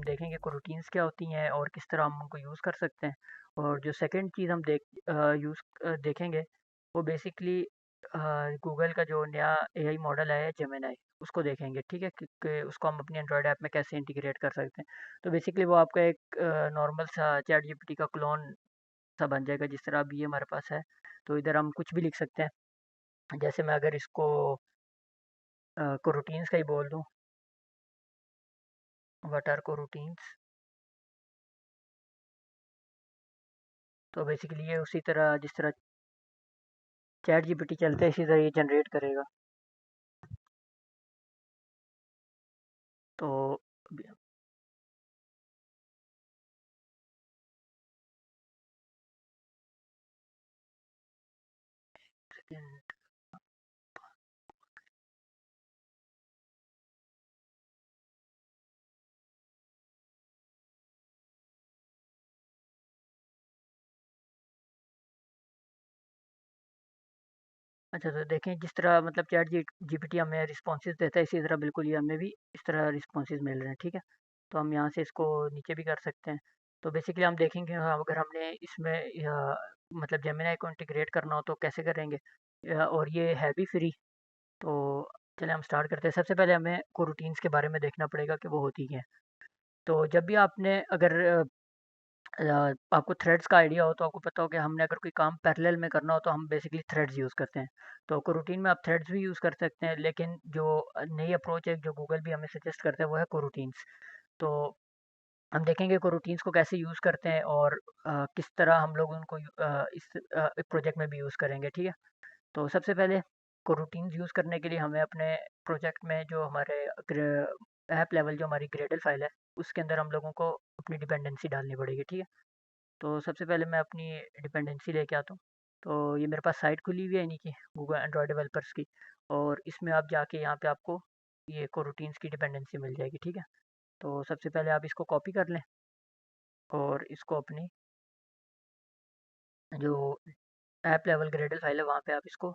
हम देखेंगे कोरोटीन्स क्या होती हैं और किस तरह हम उनको यूज़ कर सकते हैं। और जो सेकंड चीज़ हम देखेंगे वो बेसिकली गूगल का जो नया एआई मॉडल आया है जेमिनी, उसको देखेंगे, ठीक है? कि उसको हम अपनी एंड्रॉयड ऐप में कैसे इंटीग्रेट कर सकते हैं। तो बेसिकली वो आपका एक नॉर्मल सा चैट जीपीटी का क्लोन सा बन जाएगा, जिस तरह अभी ये हमारे पास है। तो इधर हम कुछ भी लिख सकते हैं। जैसे मैं अगर इसको कोरोटीन्स का ही बोल दूँ, व्हाट आर कोरोटीन्स? तो बेसिकली ये उसी तरह जिस तरह चैट जीपीटी चलता है इसी तरह ये जनरेट करेगा। तो सेकंड। अच्छा, तो देखें जिस तरह मतलब चैट जी जीपीटी हमें रिस्पॉन्सेज देता है, इसी तरह बिल्कुल ये हमें भी इस तरह रिस्पॉन्सेज मिल रहे हैं, ठीक है? तो हम यहाँ से इसको नीचे भी कर सकते हैं। तो बेसिकली हम देखेंगे, हाँ, अगर हमने इसमें मतलब जेमिनी को इंटीग्रेट करना हो तो कैसे करेंगे। और ये है भी फ्री। तो चलिए हम स्टार्ट करते हैं। सबसे पहले हमें कोरोटीन्स के बारे में देखना पड़ेगा कि वो होती क्या है। तो जब भी आपने अगर आपको थ्रेड्स का आइडिया हो तो आपको पता हो कि हमने अगर कोई काम पैरेलल में करना हो तो हम बेसिकली थ्रेड्स यूज़ करते हैं। तो कोरूटीन में आप थ्रेड्स भी यूज़ कर सकते हैं, लेकिन जो नई अप्रोच है जो गूगल भी हमें सजेस्ट करता है वो है कोरूटीन्स। तो हम देखेंगे कोरूटीन्स को कैसे यूज़ करते हैं और किस तरह हम लोग उनको इस प्रोजेक्ट में भी यूज़ करेंगे, ठीक है? तो सबसे पहले कोरूटीन्स यूज़ करने के लिए हमें अपने प्रोजेक्ट में जो हमारे ऐप लेवल जो हमारी ग्रेडल फाइल है उसके अंदर हम लोगों को अपनी डिपेंडेंसी डालनी पड़ेगी, ठीक है? तो सबसे पहले मैं अपनी डिपेंडेंसी लेके आता हूँ। तो ये मेरे पास साइट खुली हुई है इन्हीं की, गूगल एंड्रॉयड डेवलपर्स की। और इसमें आप जाके यहाँ पे आपको ये कोरूटीन्स की डिपेंडेंसी मिल जाएगी, ठीक है? तो सबसे पहले आप इसको कॉपी कर लें और इसको अपनी जो ऐप लेवल ग्रेडल फाइल है वहाँ पे आप इसको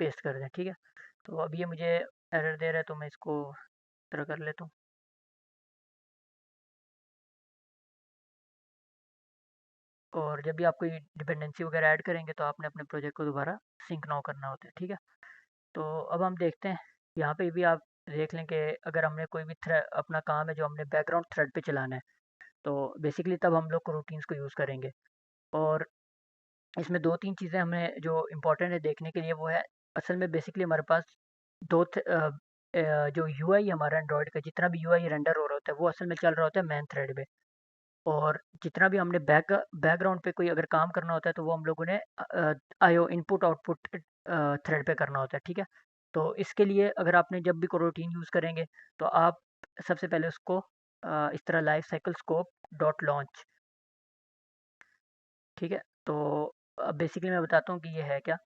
पेस्ट कर दें, ठीक है? तो अब ये मुझे एरर दे रहा है तो मैं इसको तरह कर लेता हूँ। और जब भी आप कोई डिपेंडेंसी वगैरह ऐड करेंगे तो आपने अपने प्रोजेक्ट को दोबारा सिंक नाउ करना होता है, ठीक है? तो अब हम देखते हैं, यहाँ पे भी आप देख लें कि अगर हमने कोई भी थ्रे अपना काम है जो हमने बैकग्राउंड थ्रेड पे चलाना है, तो बेसिकली तब हम लोग रूटीन्स को यूज़ करेंगे। और इसमें 2-3 चीज़ें हमें जो इम्पोर्टेंट है देखने के लिए वो है, असल में बेसिकली हमारे पास 2 जो यूआई हमारा एंड्रॉयड का जितना भी यूआई रेंडर हो रहा होता है वो असल में चल रहा होता है मेन थ्रेड पे। और जितना भी हमने बैकग्राउंड पे कोई अगर काम करना होता है तो वो हम लोगों ने आईओ इनपुट आउटपुट थ्रेड पे करना होता है, ठीक है? तो इसके लिए अगर आपने जब भी कोरोटीन यूज़ करेंगे तो आप सबसे पहले उसको इस तरह life cycle scope dot launch, ठीक है? तो अब बेसिकली मैं बताता हूँ कि ये है क्या।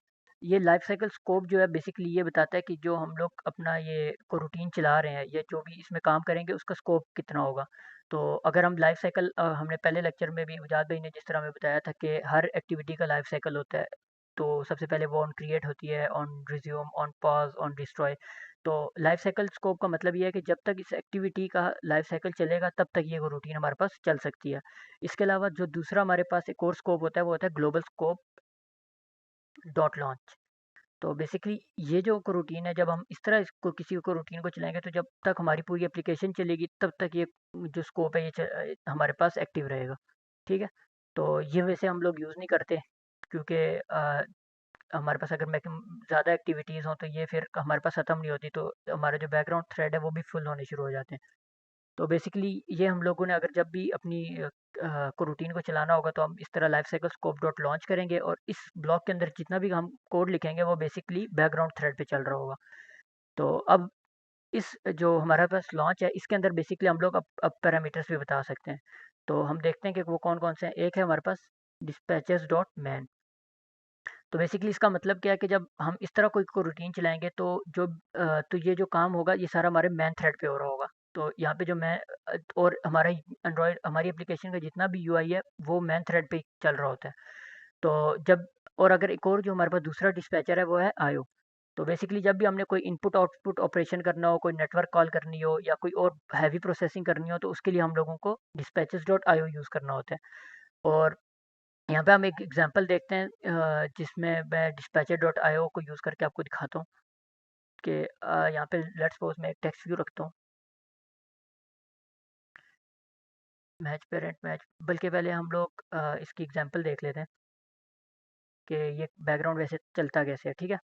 ये लाइफ साइकिल स्कोप जो है बेसिकली ये बताता है कि जो हम लोग अपना ये कोरूटीन चला रहे हैं या जो भी इसमें काम करेंगे उसका स्कोप कितना होगा। तो अगर हम लाइफ साइकिल हमने पहले लेक्चर में भी उजाद भाई ने जिस तरह हमें बताया था कि हर एक्टिविटी का लाइफ साइकिल होता है। तो सबसे पहले वो ऑन क्रिएट होती है, on resume, on pause, on destroy. तो लाइफ साइकिल स्कोप का मतलब ये है कि जब तक इस एक्टिविटी का लाइफ साइकिल चलेगा तब तक ये रूटीन हमारे पास चल सकती है। इसके अलावा जो दूसरा हमारे पास एक और स्कोप होता है वो होता है ग्लोबल स्कोप डॉट लॉन्च। तो बेसिकली ये जो रूटीन है जब हम इस तरह इसको किसी को रूटीन को चलाएंगे तो जब तक हमारी पूरी एप्लीकेशन चलेगी तब तक ये जो स्कोप है हमारे पास एक्टिव रहेगा, ठीक है? तो ये वैसे हम लोग यूज़ नहीं करते क्योंकि हमारे पास अगर मैं ज़्यादा एक्टिविटीज़ हों तो ये फिर हमारे पास ख़त्म नहीं होती, तो हमारा जो बैकग्राउंड थ्रेड है वो भी फुल होने शुरू हो जाते हैं। तो बेसिकली ये हम लोगों ने अगर जब भी अपनी को रूटीन को चलाना होगा तो हम इस तरह life cycle scope dot launch करेंगे और इस ब्लॉक के अंदर जितना भी हम कोड लिखेंगे वो बेसिकली बैकग्राउंड थ्रेड पे चल रहा होगा। तो अब इस जो हमारे पास लॉन्च है इसके अंदर बेसिकली हम लोग अब पैरामीटर्स भी बता सकते हैं। तो हम देखते हैं कि वो कौन कौन से हैं। एक है हमारे पास डिस्पैचेस डॉट मैन। तो बेसिकली इसका मतलब क्या है कि जब हम इस तरह कोई को रूटीन चलाएँगे तो तो ये जो काम होगा ये सारा हमारे मेन थ्रेड पे हो रहा होगा। तो यहाँ पे जो और हमारा एंड्रॉयड हमारी एप्लीकेशन का जितना भी यूआई है वो मेन थ्रेड पे ही चल रहा होता है। तो जब और अगर एक और जो हमारे पास दूसरा डिस्पैचर है वो है आईओ। तो बेसिकली जब भी हमने कोई इनपुट आउटपुट ऑपरेशन करना हो, कोई नेटवर्क कॉल करनी हो या कोई और हैवी प्रोसेसिंग करनी हो, तो उसके लिए हम लोगों को dispatches डॉट आईओ यूज़ करना होता है। और यहाँ पे हम एक एग्जांपल देखते हैं, जिसमें मैं dispatcher डॉट आईओ को यूज़ करके आपको दिखाता हूँ कि यहाँ पे लेट्स सपोज मैं एक टेक्स्ट व्यू रखता हूँ, मैच पेरेंट मैच, बल्कि पहले हम लोग इसकी एग्जांपल देख लेते हैं कि ये बैकग्राउंड वैसे चलता कैसे है, ठीक है।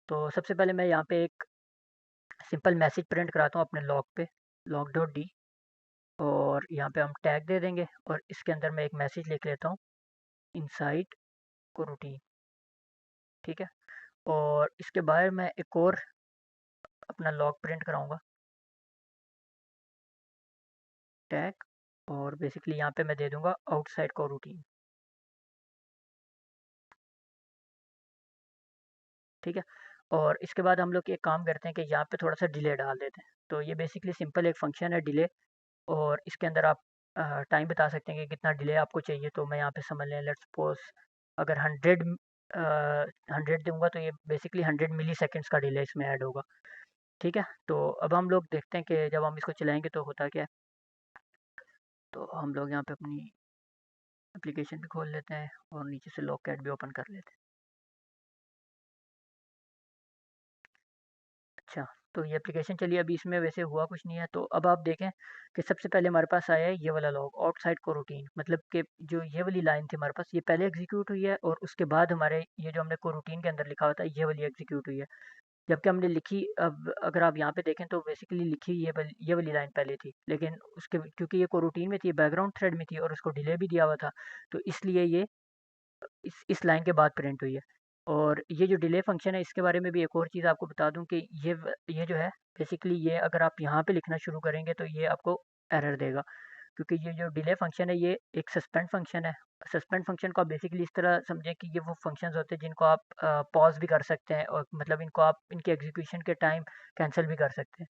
तो सबसे पहले मैं यहाँ पे एक सिंपल मैसेज प्रिंट कराता हूँ अपने लॉग पे, लॉग डॉट डी, और यहाँ पे हम टैग दे देंगे और इसके अंदर मैं एक मैसेज लिख लेता हूँ, इनसाइड को रूटीन, ठीक है। और इसके बाहर मैं एक और अपना लॉग प्रिंट कराऊंगा, टैग, और बेसिकली यहाँ पे मैं दे दूंगा आउटसाइड को रूटीन, ठीक है। और इसके बाद हम लोग एक काम करते हैं कि यहाँ पे थोड़ा सा डिले डाल देते हैं। तो ये बेसिकली सिंपल एक फंक्शन है डिले, और इसके अंदर आप टाइम बता सकते हैं कि कितना डिले आपको चाहिए। तो मैं यहाँ पे समझ लें, लेट्स सपोज अगर 100 दूंगा तो ये बेसिकली 100 मिली सेकेंड्स का डिले इसमें ऐड होगा, ठीक है। तो अब हम लोग देखते हैं कि जब हम इसको चलाएंगे तो होता क्या है। तो हम लोग यहाँ पे अपनी एप्लीकेशन भी खोल लेते हैं और नीचे से लॉग कैट भी ओपन कर लेते हैं। अच्छा, तो ये एप्लीकेशन चलिए, अभी इसमें वैसे हुआ कुछ नहीं है। तो अब आप देखें कि सबसे पहले हमारे पास आया है ये वाला लॉग आउटसाइड को रूटीन, मतलब कि जो ये वाली लाइन थी हमारे पास, ये पहले एग्जीक्यूट हुई है और उसके बाद हमारे ये जो हमने को रूटीन के अंदर लिखा हुआ था ये वाली एग्जीक्यूट हुई है। जबकि हमने लिखी, अब अगर आप यहाँ पे देखें तो बेसिकली लिखी ये वाली लाइन पहले थी, लेकिन उसके क्योंकि ये को रूटीन में थी, बैकग्राउंड थ्रेड में थी और उसको डिले भी दिया हुआ था, तो इसलिए ये इस लाइन के बाद प्रिंट हुई है। और ये जो डिले फंक्शन है, इसके बारे में भी एक और चीज़ आपको बता दूं कि ये जो है बेसिकली, ये अगर आप यहाँ पे लिखना शुरू करेंगे तो ये आपको एरर देगा, क्योंकि ये जो डिले फंक्शन है ये एक सस्पेंड फंक्शन है। सस्पेंड फंक्शन को आप बेसिकली इस तरह समझें कि ये वो फंक्शंस होते हैं जिनको आप पॉज भी कर सकते हैं, और मतलब इनको आप इनके एग्जीक्यूशन के टाइम कैंसिल भी कर सकते हैं।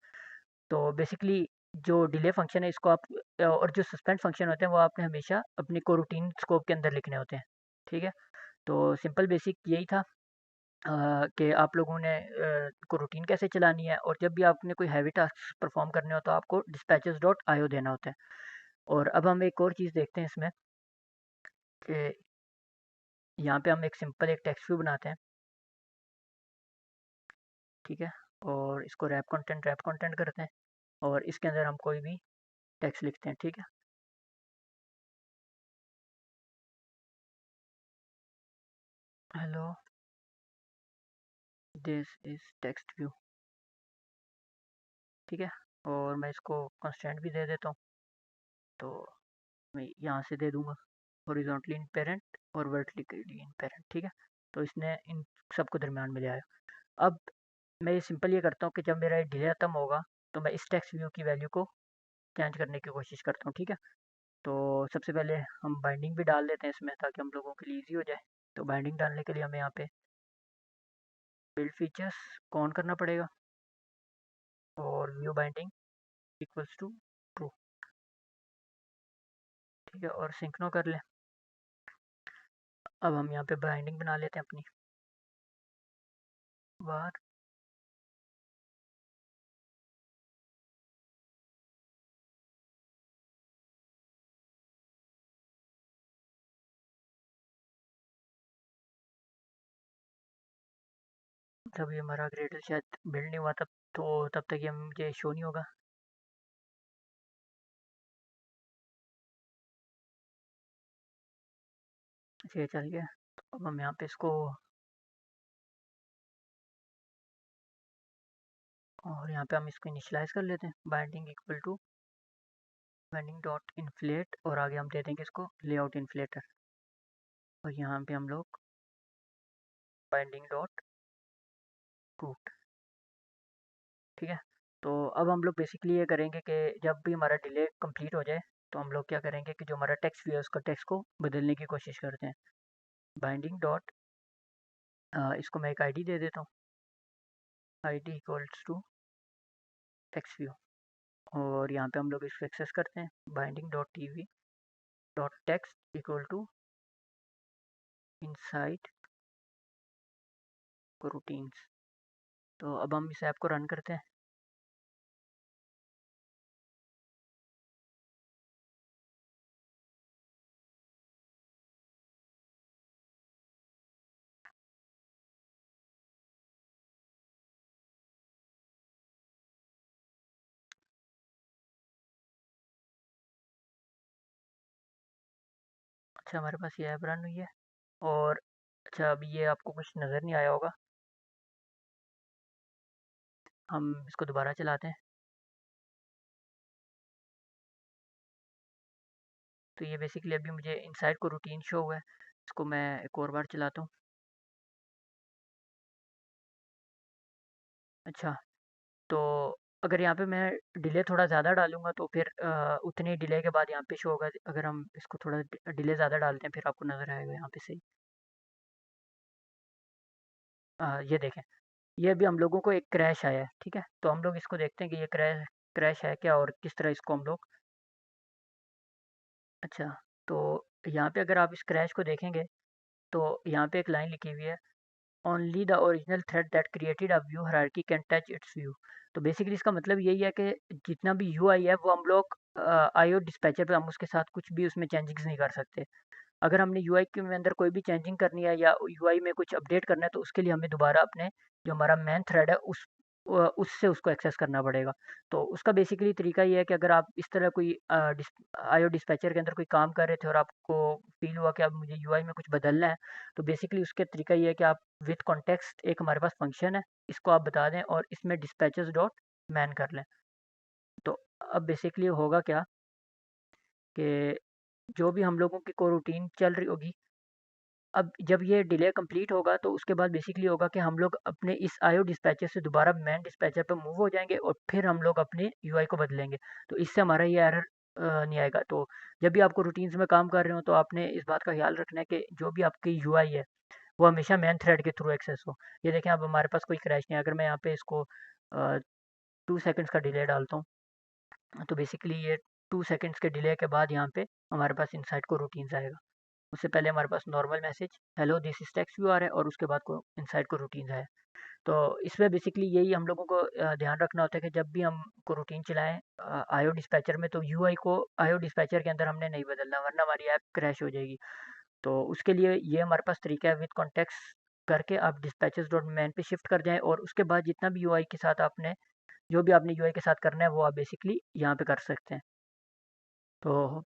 तो बेसिकली जो डिले फंक्शन है इसको आप और जो सस्पेंड फंक्शन होते हैं वो आपने हमेशा अपनी को रूटीन स्कोप के अंदर लिखने होते हैं, ठीक है। तो सिंपल बेसिक यही था कि आप लोगों ने को रूटीन कैसे चलानी है, और जब भी आपने कोई हैवी टास्क परफॉर्म करने हो तो आपको dispatches डॉट आईओ देना होता है। और अब हम एक और चीज़ देखते हैं इसमें कि यहाँ पे हम एक सिंपल एक टेक्स्ट व्यू बनाते हैं, ठीक है। और इसको रैप कंटेंट करते हैं और इसके अंदर हम कोई भी टेक्स्ट लिखते हैं, ठीक है। Hello, this is text view, ठीक है। और मैं इसको कंस्टेंट भी दे देता हूँ, तो मैं यहाँ से दे दूंगा हॉरिजॉन्टली इन पेरेंट और वर्टिकली इन पेरेंट, ठीक है। तो इसने इन सबको दरमियान में ले आया। अब मैं ये सिंपल ये करता हूँ कि जब मेरा डिले खत्म होगा तो मैं इस टेक्स्ट व्यू की वैल्यू को चेंज करने की कोशिश करता हूँ, ठीक है। तो सबसे पहले हम बाइंडिंग भी डाल देते हैं इसमें ताकि हम लोगों के लिए ईजी हो जाए। तो बाइंडिंग डालने के लिए हमें यहाँ पे बिल्ड फीचर्स को ऑन करना पड़ेगा और view binding equals to true, ठीक है, और सिंक्रो कर लें। अब हम यहाँ पे बाइंडिंग बना लेते हैं अपनी बाहर। जब ये हमारा ग्रेडल शायद बिल्ड नहीं हुआ तब, तो तब तक ये मुझे शो नहीं होगा। अच्छा, ये चल गया। तो अब हम यहाँ पे इसको, और यहाँ पे हम इसको इनिशियलाइज कर लेते हैं, binding equal to binding dot inflate, और आगे हम दे देंगे इसको लेआउट इन्फ्लेटर, और यहाँ पे हम लोग बाइंडिंग डॉट रूट, ठीक है। तो अब हम लोग बेसिकली ये करेंगे कि जब भी हमारा डिले कंप्लीट हो जाए तो हम लोग क्या करेंगे कि जो हमारा टेक्स्ट व्यू है उसका टेक्स्ट को बदलने की कोशिश करते हैं। बाइंडिंग डॉट, इसको मैं एक आईडी दे देता हूँ, ID equals to text view, और यहाँ पे हम लोग इसको एक्सेस करते हैं, binding dot TV dot text equal to inside routines, तो अब हम इस ऐप को रन करते हैं। अच्छा, हमारे पास ये ऐप रन हुई है। और अच्छा, अभी ये आपको कुछ नज़र नहीं आया होगा। हम इसको दोबारा चलाते हैं। तो ये बेसिकली अभी मुझे इनसाइड को रूटीन शो हुआ है। इसको मैं एक और बार चलाता हूँ। अच्छा, तो अगर यहाँ पे मैं डिले थोड़ा ज़्यादा डालूँगा तो फिर उतने डिले के बाद यहाँ पे शो होगा। अगर हम इसको थोड़ा डिले ज़्यादा डालते हैं फिर आपको नज़र आएगा यहाँ पे सही। ये देखें, ये अभी हम लोगों को एक क्रैश आया है, ठीक है? तो हम लोग इसको देखते हैं कि ये क्रैश क्रैश है क्या और किस तरह इसको हम लोग। अच्छा, तो यहाँ पे अगर आप इस क्रैश को देखेंगे तो यहाँ पे एक लाइन लिखी हुई है, only the original thread that created a view hierarchy can touch it's view. तो बेसिकली इसका मतलब यही है कि जितना भी यूआई है वो हम लोग आईओ डिस्पैचर पे हम उसके साथ कुछ भी उसमें चेंजिंग्स नहीं कर सकते। अगर हमने यूआई के में अंदर कोई भी चेंजिंग करनी है या यूआई में कुछ अपडेट करना है तो उसके लिए हमें दोबारा अपने जो हमारा मेन थ्रेड है उससे उसको एक्सेस करना पड़ेगा। तो उसका बेसिकली तरीका ये है कि अगर आप इस तरह कोई आईओ डिस्पैचर के अंदर कोई काम कर रहे थे और आपको फील हुआ कि अब मुझे यूआई में कुछ बदलना है, तो बेसिकली उसका तरीका ये है कि आप विद कॉन्टेक्स्ट एक हमारे पास फंक्शन है, इसको आप बता दें और इसमें डिस्पैचेस डॉट मैन कर लें। तो अब बेसिकली होगा क्या कि जो भी हम लोगों की को रूटीन चल रही होगी, अब जब ये डिले कंप्लीट होगा तो उसके बाद बेसिकली होगा कि हम लोग अपने इस आईओ डिस्पैचर से दोबारा मैन डिस्पैचर पे मूव हो जाएंगे और फिर हम लोग अपने यूआई को बदलेंगे। तो इससे हमारा ये एरर नहीं आएगा। तो जब भी आपको रूटीन्स में काम कर रहे हो तो आपने इस बात का ख्याल रखना है कि जो भी आपकी यूआई है वो हमेशा मैन थ्रेड के थ्रू एक्सेस हो। ये देखें, अब हमारे पास कोई क्रैश नहीं है। अगर मैं यहाँ पे इसको 2 सेकंड्स का डिले डालता हूँ तो बेसिकली ये 2 सेकंड्स के डिले के बाद यहाँ पे हमारे पास इनसाइड को रूटीन्स आएगा। उससे पहले हमारे पास normal message hello this is text view आ रहा है और उसके बाद को इनसाइड को रूटीन है। तो इसमें बेसिकली यही हम लोगों को ध्यान रखना होता है कि जब भी हम को रूटीन चलाएं आईओ डिस्पैचर में तो यूआई को आईओ डिस्पैचर के अंदर हमने नहीं बदलना वरना हमारी ऐप क्रैश हो जाएगी। तो उसके लिए ये हमारे पास तरीका है, विद कॉन्टेक्स्ट करके आप डिस्पैचेस डॉट मैन पे शिफ्ट कर जाएं और उसके बाद जितना भी यूआई के साथ आपने जो भी आपने यूआई के साथ करना है वो आप बेसिकली यहाँ पे कर सकते हैं। तो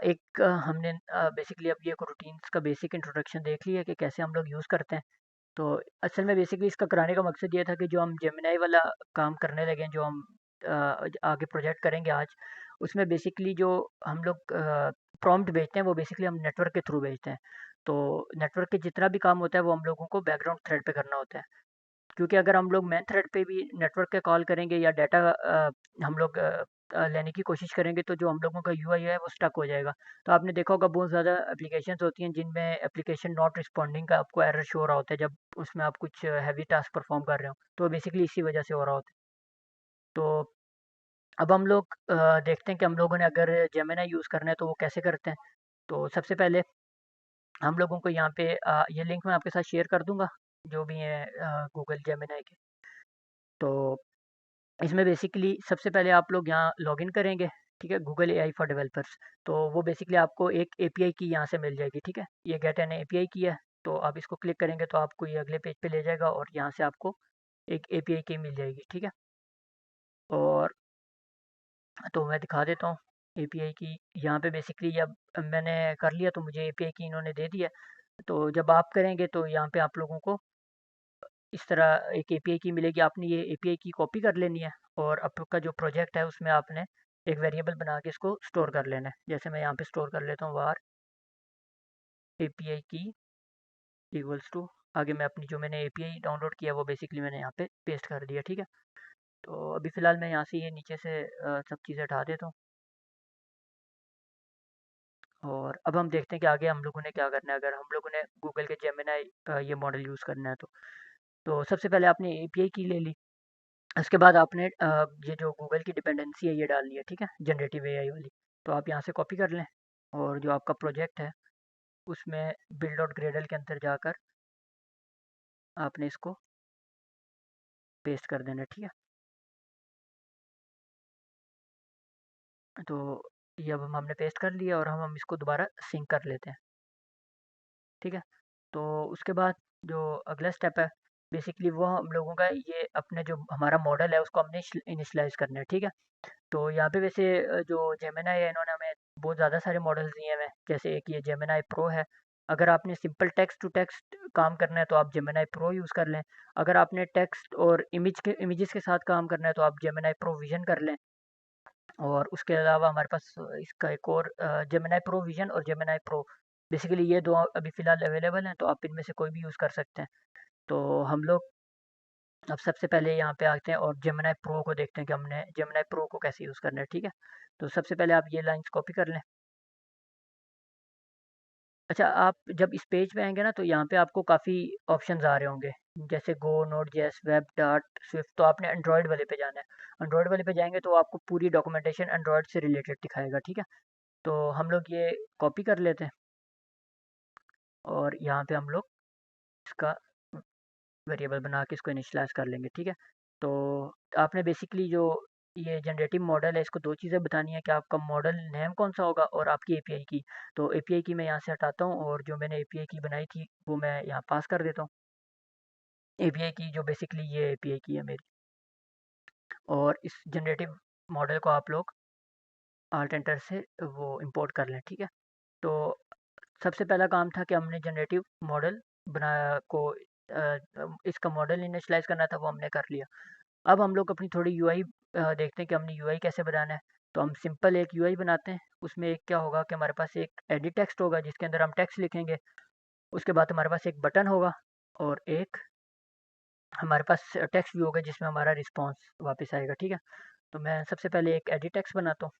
एक हमने बेसिकली अब ये रूटीन्स का बेसिक इंट्रोडक्शन देख लिया कि कैसे हम लोग यूज़ करते हैं। तो असल में बेसिकली इसका कराने का मकसद ये था कि जो हम जेमिनाई वाला काम करने लगे हैं, जो हम आगे प्रोजेक्ट करेंगे आज, उसमें बेसिकली जो हम लोग प्रॉम्प्ट भेजते हैं वो बेसिकली हम नेटवर्क के थ्रू भेजते हैं। तो नेटवर्क के जितना भी काम होता है वो हम लोगों को बैकग्राउंड थ्रेड पे करना होता है। क्योंकि अगर हम लोग मेन थ्रेड पे भी नेटवर्क पे कॉल करेंगे या डाटा हम लोग लेने की कोशिश करेंगे तो जो हम लोगों का यूआई है वो स्टक हो जाएगा। तो आपने देखा होगा बहुत ज़्यादा एप्लीकेशंस होती हैं जिनमें एप्लीकेशन नॉट रिस्पॉन्डिंग का आपको एरर शो हो रहा होता है जब उसमें आप कुछ हैवी टास्क परफॉर्म कर रहे हो। तो बेसिकली इसी वजह से हो रहा होता है। तो अब हम लोग देखते हैं कि हम लोगों ने अगर जेमिनी यूज़ करना है तो वो कैसे करते हैं। तो सबसे पहले हम लोगों को यहाँ पे ये लिंक मैं आपके साथ शेयर कर दूंगा जो भी है गूगल जेमिनी के। तो इसमें बेसिकली सबसे पहले आप लोग यहाँ लॉगिन करेंगे, ठीक है, गूगल एआई फॉर डेवलपर्स। तो वो बेसिकली आपको एक एपीआई की यहाँ से मिल जाएगी, ठीक है, ये गेट एन एपीआई की है। तो आप इसको क्लिक करेंगे तो आपको ये अगले पेज पे ले जाएगा और यहाँ से आपको एक एपीआई की मिल जाएगी, ठीक है। और तो मैं दिखा देता हूँ एपीआई की। यहाँ पे बेसिकली अब मैंने कर लिया तो मुझे एपीआई की इन्होंने दे दिया। तो जब आप करेंगे तो यहाँ पे आप लोगों को इस तरह एक एपीआई की मिलेगी। आपने ये एपीआई की कॉपी कर लेनी है और आपका जो प्रोजेक्ट है उसमें आपने एक वेरिएबल बना के इसको स्टोर कर लेना है। जैसे मैं यहाँ पे स्टोर कर लेता हूँ वार एपीआई की इक्वल्स टू, आगे मैं अपनी जो मैंने एपीआई डाउनलोड किया वो बेसिकली मैंने यहाँ पे पेस्ट कर दिया, ठीक है। तो अभी फ़िलहाल मैं यहाँ से ये नीचे से सब चीज़ें हटा देता हूँ और अब हम देखते हैं कि आगे हम लोगों ने क्या करना है अगर हम लोगों ने गूगल के जेमिनी ये मॉडल यूज़ करना है तो सबसे पहले आपने एपीआई की ले ली। उसके बाद आपने ये जो गूगल की डिपेंडेंसी है ये डालनी है, ठीक है, जनरेटिव एआई वाली। तो आप यहाँ से कॉपी कर लें और जो आपका प्रोजेक्ट है उसमें बिल्ड डॉट ग्रेडल के अंदर जाकर आपने इसको पेस्ट कर देना है, ठीक है। तो ये अब हमने पेस्ट कर लिया और हम इसको दोबारा सिंक कर लेते हैं, ठीक है। तो उसके बाद जो अगला स्टेप है, बेसिकली वो हम लोगों का ये अपने जो हमारा मॉडल है उसको हमने इनिशलाइज करना है, ठीक है। तो यहाँ पे वैसे जो जेमिनाई है इन्होंने हमें बहुत ज़्यादा सारे मॉडल्स दिए हुए हैं, जैसे एक ये जेमिनाई प्रो है। अगर आपने सिंपल टेक्स्ट टू टेक्स्ट काम करना है तो आप जेमिनाई प्रो यूज़ कर लें। अगर आपने टेक्स्ट और इमेजेस के साथ काम करना है तो आप जेमिनाई प्रो विजन कर लें। और उसके अलावा हमारे पास इसका एक और जेमिनाई प्रो विजन और जेमिनाई प्रो, बेसिकली ये दो अभी फ़िलहाल अवेलेबल हैं, तो आप इनमें से कोई भी यूज़ कर सकते हैं। तो हम लोग अब सबसे पहले यहाँ पे आते हैं और जेमिनी प्रो को देखते हैं कि हमने जेमिनी प्रो को कैसे यूज़ करना है, ठीक है। तो सबसे पहले आप ये लाइंस कॉपी कर लें। अच्छा, आप जब इस पेज पे आएंगे ना तो यहाँ पे आपको काफ़ी ऑप्शंस आ रहे होंगे, जैसे Go, Node JS, web, Dart, Swift. तो आपने एंड्रॉयड वाले पे जाना है। एंड्रॉयड वाले पे जाएंगे तो आपको पूरी डॉक्यूमेंटेशन एंड्रॉयड से रिलेटेड दिखाएगा, ठीक है। तो हम लोग ये कॉपी कर लेते हैं और यहाँ पे हम लोग इसका वेरिएबल बना के इसको इनिशियलाइज़ कर लेंगे, ठीक है। तो आपने बेसिकली जो ये जनरेटिव मॉडल है इसको 2 चीज़ें बतानी है कि आपका मॉडल नेम कौन-सा होगा और आपकी एपीआई की। तो एपीआई की मैं यहाँ से हटाता हूँ और जो मैंने एपीआई की बनाई थी वो मैं यहाँ पास कर देता हूँ। एपीआई की जो बेसिकली ये एपीआई की है मेरी। और इस जनरेटिव मॉडल को आप लोग ऑल्ट एंटर से वो इंपोर्ट कर लें, ठीक है। तो सबसे पहला काम था कि हमने जनरेटिव मॉडल इसका मॉडल इनिशियलाइज़ करना था, वो हमने कर लिया। अब हम लोग अपनी थोड़ी यूआई देखते हैं कि हमने यूआई कैसे बनाना है। तो हम सिंपल एक यूआई बनाते हैं। उसमें एक क्या होगा कि हमारे पास एक एडिट टेक्स्ट होगा जिसके अंदर हम टेक्स्ट लिखेंगे। उसके बाद हमारे पास एक बटन होगा और एक हमारे पास टेक्स्ट व्यू होगा जिसमें हमारा रिस्पॉन्स वापस आएगा, ठीक है। तो मैं सबसे पहले एक एडिट टेक्स्ट बनाता हूँ।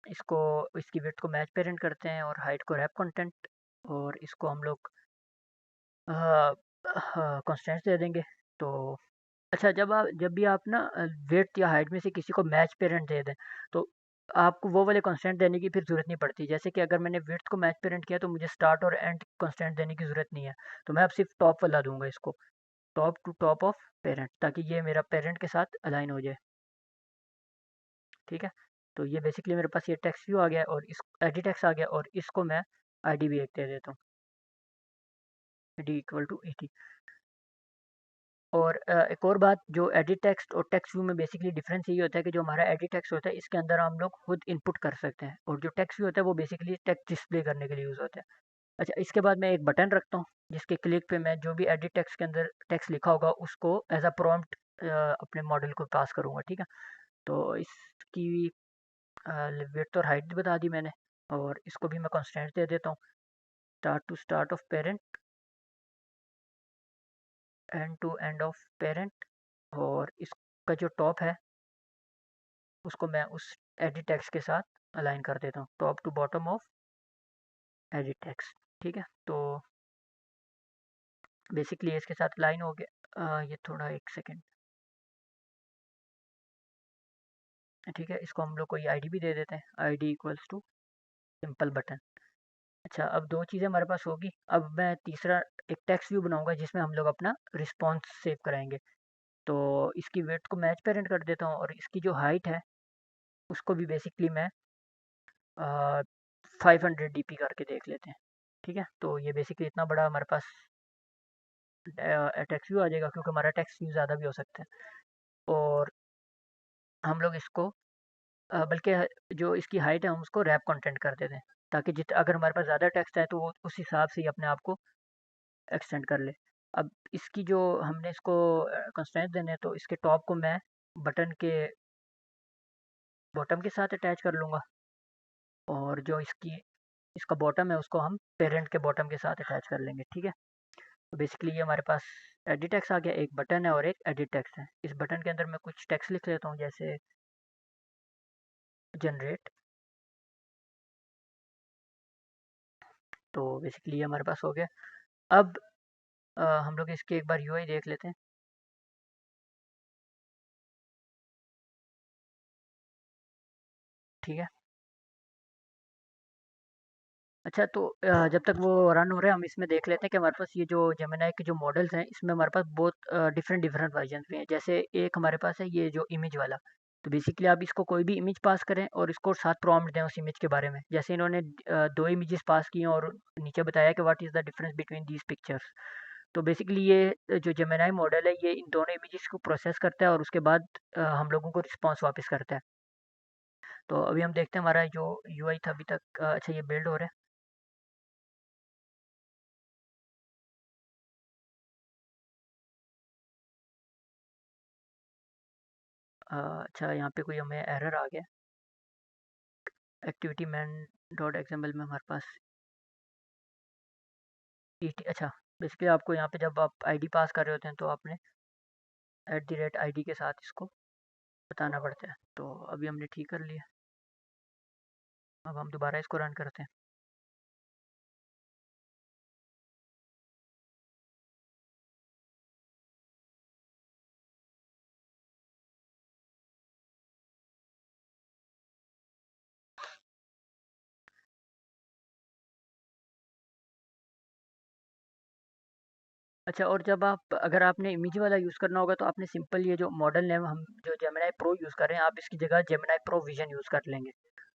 इसको इसकी विड्थ को मैच पेरेंट करते हैं और हाइट को रैप कंटेंट, और इसको हम लोग कंस्ट्रेंट्स दे देंगे। तो अच्छा, जब भी आप ना विड्थ या हाइट में से किसी को मैच पेरेंट दे दें तो आपको वो वाले कंस्ट्रेंट देने की फिर ज़रूरत नहीं पड़ती। जैसे कि अगर मैंने विड्थ को मैच पेरेंट किया तो मुझे स्टार्ट और एंड कंस्ट्रेंट देने की ज़रूरत नहीं है। तो मैं अब सिर्फ टॉप वाला दूंगा इसको, top to top of parent, ताकि ये मेरा पेरेंट के साथ अलाइन हो जाए, ठीक है। तो ये बेसिकली मेरे पास ये टेक्स्ट व्यू आ गया और इस एडिट टेक्स्ट आ गया और इसको मैं आईडी भी एक दे देता हूँ, डी इक्वल टू 80। और एक और बात, जो एडिट टेक्स्ट और टेक्स्ट व्यू में बेसिकली डिफरेंस यही होता है कि जो हमारा एडिट टेक्स्ट होता है इसके अंदर हम लोग खुद इनपुट कर सकते हैं, और जो टेक्स्ट व्यू होता है वो बेसिकली टेक्स्ट डिस्प्ले करने के लिए यूज़ होता है। अच्छा, इसके बाद मैं एक बटन रखता हूँ जिसके क्लिक पे मैं जो भी एडिट टेक्स्ट के अंदर टेक्स्ट लिखा होगा उसको एज अ प्रॉम्प्ट अपने मॉडल को पास करूँगा, ठीक है। तो इसकी विड्थ और हाइट भी बता दी मैंने, और इसको भी मैं कंस्ट्रेंट दे देता हूँ, start of parent, end to end of parent. और इसका जो टॉप है उसको मैं उस एडिट टेक्स्ट के साथ अलाइन कर देता हूँ, top to bottom of edit text, ठीक है। तो बेसिकली इसके साथ लाइन हो गया। ये थोड़ा एक सेकेंड, ठीक है। इसको हम लोग कोई आईडी भी दे देते हैं, ID equals to simple button. अच्छा, अब दो चीज़ें हमारे पास होगी। अब मैं तीसरा एक टेक्स्ट व्यू बनाऊंगा जिसमें हम लोग अपना रिस्पॉन्स सेव कराएंगे। तो इसकी वेट को मैच पेरेंट कर देता हूँ और इसकी जो हाइट है उसको भी बेसिकली मैं 500 DP करके देख लेते हैं, ठीक है। तो ये बेसिकली इतना बड़ा हमारे पास टेक्स्ट व्यू आ जाएगा, क्योंकि हमारा टेक्स्ट व्यू ज़्यादा भी हो सकता है। और हम लोग इसको बल्कि जो इसकी हाइट है हम उसको रैप कंटेंट कर देते हैं, ताकि जित अगर हमारे पास ज़्यादा टेक्स्ट है तो वो उस हिसाब से ही अपने आप को एक्सटेंड कर ले। अब इसकी जो हमने इसको कंस्ट्रेंट देने हैं तो इसके टॉप को मैं बटन के बॉटम के साथ अटैच कर लूँगा, और जो इसकी इसका बॉटम है उसको हम पेरेंट के बॉटम के साथ अटैच कर लेंगे, ठीक है। तो बेसिकली ये हमारे पास एडिट टेक्स्ट आ गया, एक बटन है और एक एडिट टेक्स्ट है। इस बटन के अंदर मैं कुछ टेक्स्ट लिख लेता हूँ, जैसे जनरेट। तो बेसिकली ये हमारे पास हो गया। अब हम लोग इसके एक बार यूआई देख लेते हैं, ठीक है। अच्छा तो जब तक वो रन हो रहे हैं हम इसमें देख लेते हैं कि हमारे पास ये जो जेमिनी के जो मॉडल्स हैं इसमें हमारे पास बहुत डिफरेंट डिफरेंट वर्जन भी हैं। जैसे एक हमारे पास है ये जो इमेज वाला, तो बेसिकली आप इसको कोई भी इमेज पास करें और इसको साथ प्रॉम्प्ट दें उस इमेज के बारे में। जैसे इन्होंने दो इमेजेस पास की हैं और नीचे बताया कि what is the difference between these pictures. तो बेसिकली ये जो जेमिनी मॉडल है ये इन दोनों इमेजेस को प्रोसेस करता है और उसके बाद हम लोगों को रिस्पॉन्स वापस करता है। तो अभी हम देखते हैं हमारा जो यूआई था अभी तक, अच्छा ये बिल्ड हो रहा है। अच्छा यहाँ पे कोई हमें एरर आ गया। एक्टिविटी मैन डॉट एक्सएमएल में हमारे पास अच्छा बेसिकली आपको यहाँ पे जब आप आईडी पास कर रहे होते हैं तो आपने @id के साथ इसको बताना पड़ता है। तो अभी हमने ठीक कर लिया। अब हम दोबारा इसको रन करते हैं। अच्छा और जब आप अगर आपने इमेज वाला यूज़ करना होगा तो आपने सिंपल ये जो मॉडल नेम हम जो जेमिनी प्रो यूज़ कर रहे हैं आप इसकी जगह जेमिनी प्रो विजन यूज़ कर लेंगे।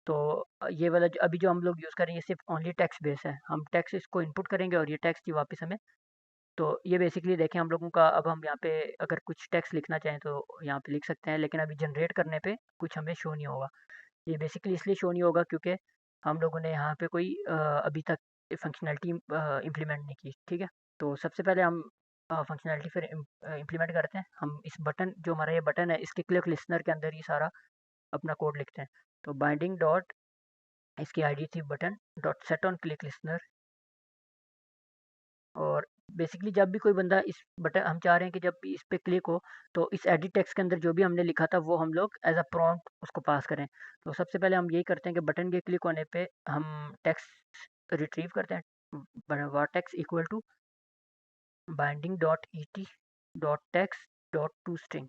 तो ये वाला जो अभी जो हम लोग यूज़ कर रहे हैं ये सिर्फ ओनली टेक्स्ट बेस है। हम टेक्स्ट इसको इनपुट करेंगे और ये टेक्स्ट ही वापस हमें, तो ये बेसिकली देखें हम लोगों का। अब हम यहाँ पे अगर कुछ टेक्स्ट लिखना चाहें तो यहाँ पे लिख सकते हैं, लेकिन अभी जनरेट करने पे कुछ हमें शो नहीं होगा। ये बेसिकली इसलिए शो नहीं होगा क्योंकि हम लोगों ने यहाँ पे कोई अभी तक फंक्शनैलिटी इम्प्लीमेंट नहीं की। ठीक है, तो सबसे पहले हम फंक्शनैलिटी फिर इम्प्लीमेंट करते हैं। हम इस बटन जो हमारा ये बटन है इसके क्लिक लिसनर के अंदर ही सारा अपना कोड लिखते हैं। तो बाइंडिंग डॉट इसकी आईडी थी button dot set on click listener. और बेसिकली जब भी कोई बंदा इस बटन हम चाह रहे हैं कि जब भी इस पे क्लिक हो तो इस एडिट टेक्स्ट के अंदर जो भी हमने लिखा था वो हम लोग एज अ प्रॉम्प्ट उसको पास करें। तो सबसे पहले हम यही करते हैं कि बटन के क्लिक होने पे हम टेक्स्ट रिट्रीव करते हैं। Vertex equal to binding dot E T dot text dot to string.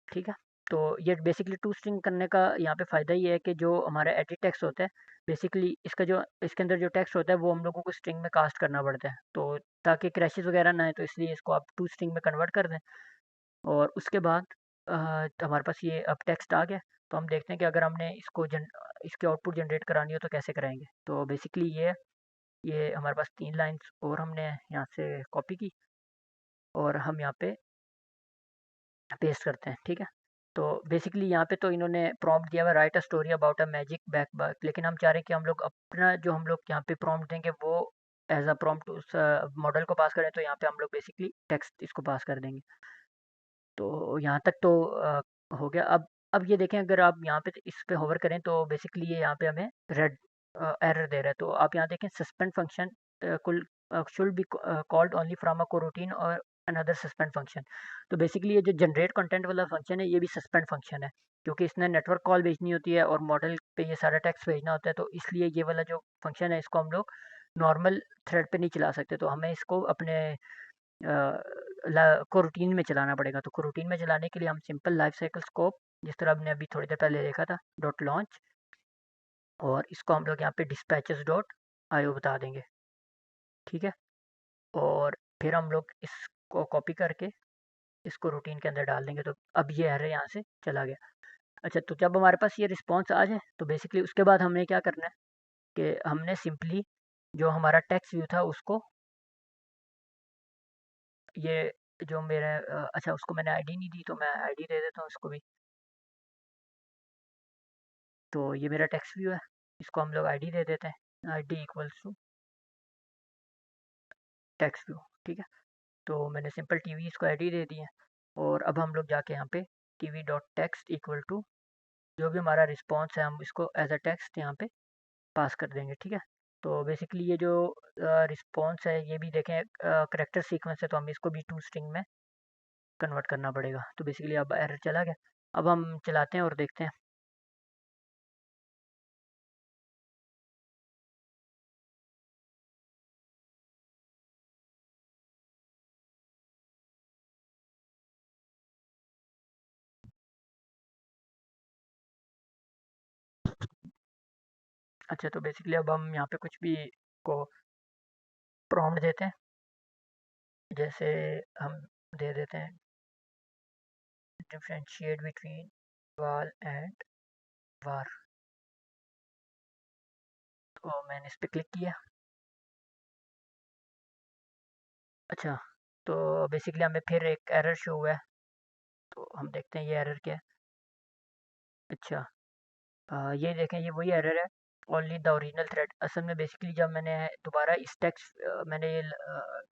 ठीक है, तो ये बेसिकली टू स्ट्रिंग करने का यहाँ पे फ़ायदा ये है कि जो हमारा एडिट टेक्स्ट होता है बेसिकली इसका जो इसके अंदर जो टेक्स्ट होता है वो हम लोगों को स्ट्रिंग में कास्ट करना पड़ता है। तो ताकि क्रैशेस वगैरह ना आए तो इसलिए इसको आप टू स्ट्रिंग में कन्वर्ट कर दें। और उसके बाद तो हमारे पास ये अब टेक्स्ट आ गया। तो हम देखते हैं कि अगर हमने इसके आउटपुट जनरेट करानी हो तो कैसे कराएंगे। तो बेसिकली ये हमारे पास 3 लाइन्स और हमने यहाँ से कॉपी की और हम यहाँ पे पेस्ट करते हैं। ठीक है, तो बेसिकली यहाँ पे तो इन्होंने प्रॉम्प्ट दिया हुआ write a story about a magic blackbird, लेकिन हम चाह रहे हैं कि हम लोग अपना जो हम लोग यहाँ पे प्रॉम्प्ट देंगे वो एज अ प्रॉम्प्ट उस मॉडल को पास करें। तो यहाँ पे हम लोग बेसिकली टेक्स्ट इसको पास कर देंगे। तो यहाँ तक तो हो गया। अब ये देखें अगर आप यहाँ पे इस पे होवर करें तो बेसिकली ये यहाँ पे हमें रेड एरर दे रहा है। तो आप यहाँ देखें suspend function cool should be called only from a coroutine or another suspend function. तो बेसिकली ये जो जनरेट कंटेंट वाला फंक्शन है ये भी सस्पेंड फंक्शन है क्योंकि इसने नेटवर्क कॉल भेजनी होती है और मॉडल पे ये सारा टेक्स्ट भेजना होता है। तो इसलिए ये वाला जो फंक्शन है इसको हम लोग नॉर्मल थ्रेड पे नहीं चला सकते। तो हमें इसको अपने को रूटीन में चलाना पड़ेगा। तो को रूटीन में चलाने के लिए हम सिंपल लाइफ साइकिल स्कोप जिस तरह हमने अभी थोड़ी देर पहले देखा था डॉट लॉन्च, और इसको हम लोग यहाँ पे डिस्पैचेस डॉट आईओ बता देंगे। ठीक है, और फिर हम लोग इसको कॉपी करके इसको रूटीन के अंदर डाल देंगे। तो अब ये एरर यहाँ से चला गया। अच्छा तो जब हमारे पास ये रिस्पॉन्स आ जाए तो बेसिकली उसके बाद हमने क्या करना है कि हमने सिंपली जो हमारा टेक्स्ट व्यू था उसको ये जो मेरा अच्छा उसको मैंने आईडी नहीं दी तो मैं आईडी दे देता हूँ उसको भी। तो ये मेरा टेक्स्ट व्यू है, इसको हम लोग आईडी दे देते हैं ID equals to text view. ठीक है, तो मैंने सिंपल टीवी इसको आईडी दे दी है। और अब हम लोग जाके यहाँ पे TV dot text equal to जो भी हमारा रिस्पॉन्स है हम इसको एज अ टेक्स्ट यहाँ पे पास कर देंगे। ठीक है, तो बेसिकली ये जो रिस्पॉन्स है ये भी देखें करेक्टर सीक्वेंस है तो हम इसको भी टू स्ट्रिंग में कन्वर्ट करना पड़ेगा। तो बेसिकली अब एरर चला गया। अब हम चलाते हैं और देखते हैं। अच्छा, तो बेसिकली अब हम यहाँ पे कुछ भी को प्रॉम्प्ट देते हैं, जैसे हम दे देते हैं डिफरेंशिएट बिटवीन वाल एंड वार। तो मैंने इस पे क्लिक किया। अच्छा, तो बेसिकली हमें फिर एक एरर शो हुआ है, तो हम देखते हैं ये एरर क्या है। अच्छा, ये देखें, ये वही एरर है, ओनली द ओरिजिनल थ्रेड। असल में बेसिकली जब मैंने दोबारा इस टेक्स्ट मैंने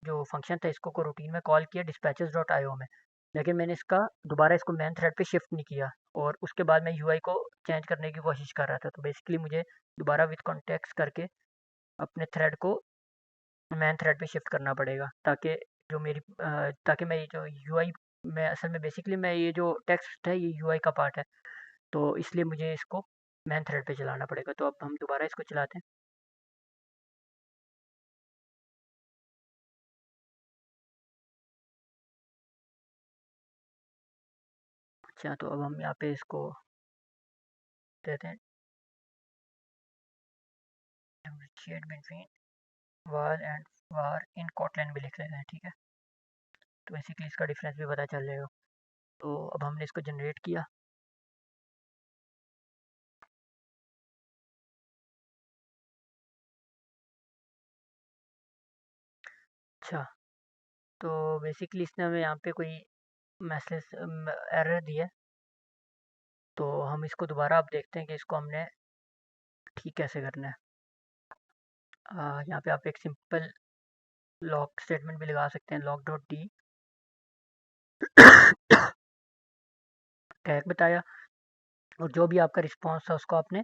जो फंक्शन था इसको को रूटीन में कॉल किया डिस्पैचेस डॉट आई ओ में, लेकिन मैंने इसका दोबारा इसको मेन थ्रेड पे शिफ्ट नहीं किया, और उसके बाद मैं यूआई को चेंज करने की कोशिश कर रहा था। तो बेसिकली मुझे दोबारा विद कॉन्टेक्स्ट करके अपने थ्रेड को मेन थ्रेड पे शिफ्ट करना पड़ेगा, ताकि जो मेरी ताकि मैं ये जो यूआई मैं असल में बेसिकली मैं ये जो टेक्स्ट है ये यूआई का पार्ट है, तो इसलिए मुझे इसको मेन थ्रेड पे चलाना पड़ेगा। तो अब हम दोबारा इसको चलाते हैं। अच्छा, तो अब हम यहाँ पे इसको देते हैं डिफरेंशिएट बिटवीन वार एंड वार इन कॉटलैंड भी लिख लेते हैं, ठीक है। तो बेसिकली इसका डिफरेंस भी पता चल जाएगा। तो अब हमने इसको जनरेट किया। अच्छा, तो बेसिकली इसने हमें यहाँ पे कोई मैसेज एरर दिया है, तो हम इसको दोबारा अब देखते हैं कि इसको हमने ठीक कैसे करना है। यहाँ पे आप एक सिंपल लॉक स्टेटमेंट भी लगा सकते हैं, लॉक डॉट डी टैग बताया, और जो भी आपका रिस्पॉन्स था उसको आपने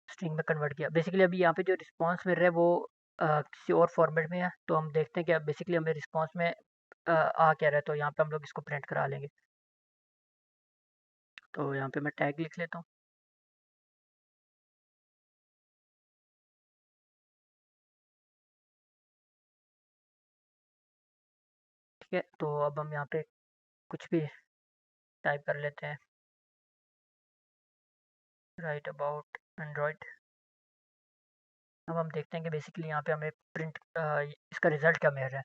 स्ट्रिंग में कन्वर्ट किया। बेसिकली अभी यहाँ पे जो रिस्पॉन्स मिल रहा है वो किसी और फॉर्मेट में है, तो हम देखते हैं कि अब बेसिकली हमें रिस्पॉन्स में आ क्या रहा है, तो यहाँ पे हम लोग इसको प्रिंट करा लेंगे। तो यहाँ पे मैं टैग लिख लेता हूँ। ठीक है, तो अब हम यहाँ पे कुछ भी टाइप कर लेते हैं, राइट अबाउट एंड्रॉयड। अब हम देखते हैं कि बेसिकली यहाँ पे हमें प्रिंट इसका रिजल्ट क्या मिल रहा है।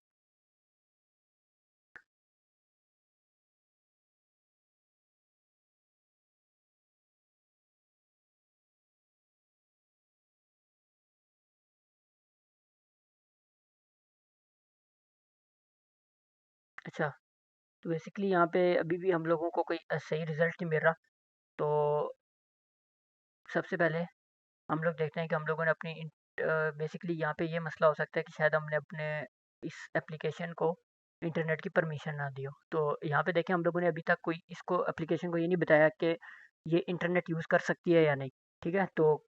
अच्छा, तो बेसिकली यहाँ पे अभी भी हम लोगों को कोई सही रिजल्ट नहीं मिल रहा। तो सबसे पहले हम लोग देखते हैं कि हम लोगों ने अपनी बेसिकली यहाँ पे ये मसला हो सकता है कि शायद हमने अपने इस एप्लीकेशन को इंटरनेट की परमिशन ना दी हो। तो यहाँ पे देखें, हम लोगों ने अभी तक कोई इसको एप्लीकेशन को ये नहीं बताया कि ये इंटरनेट यूज़ कर सकती है या नहीं। ठीक है, तो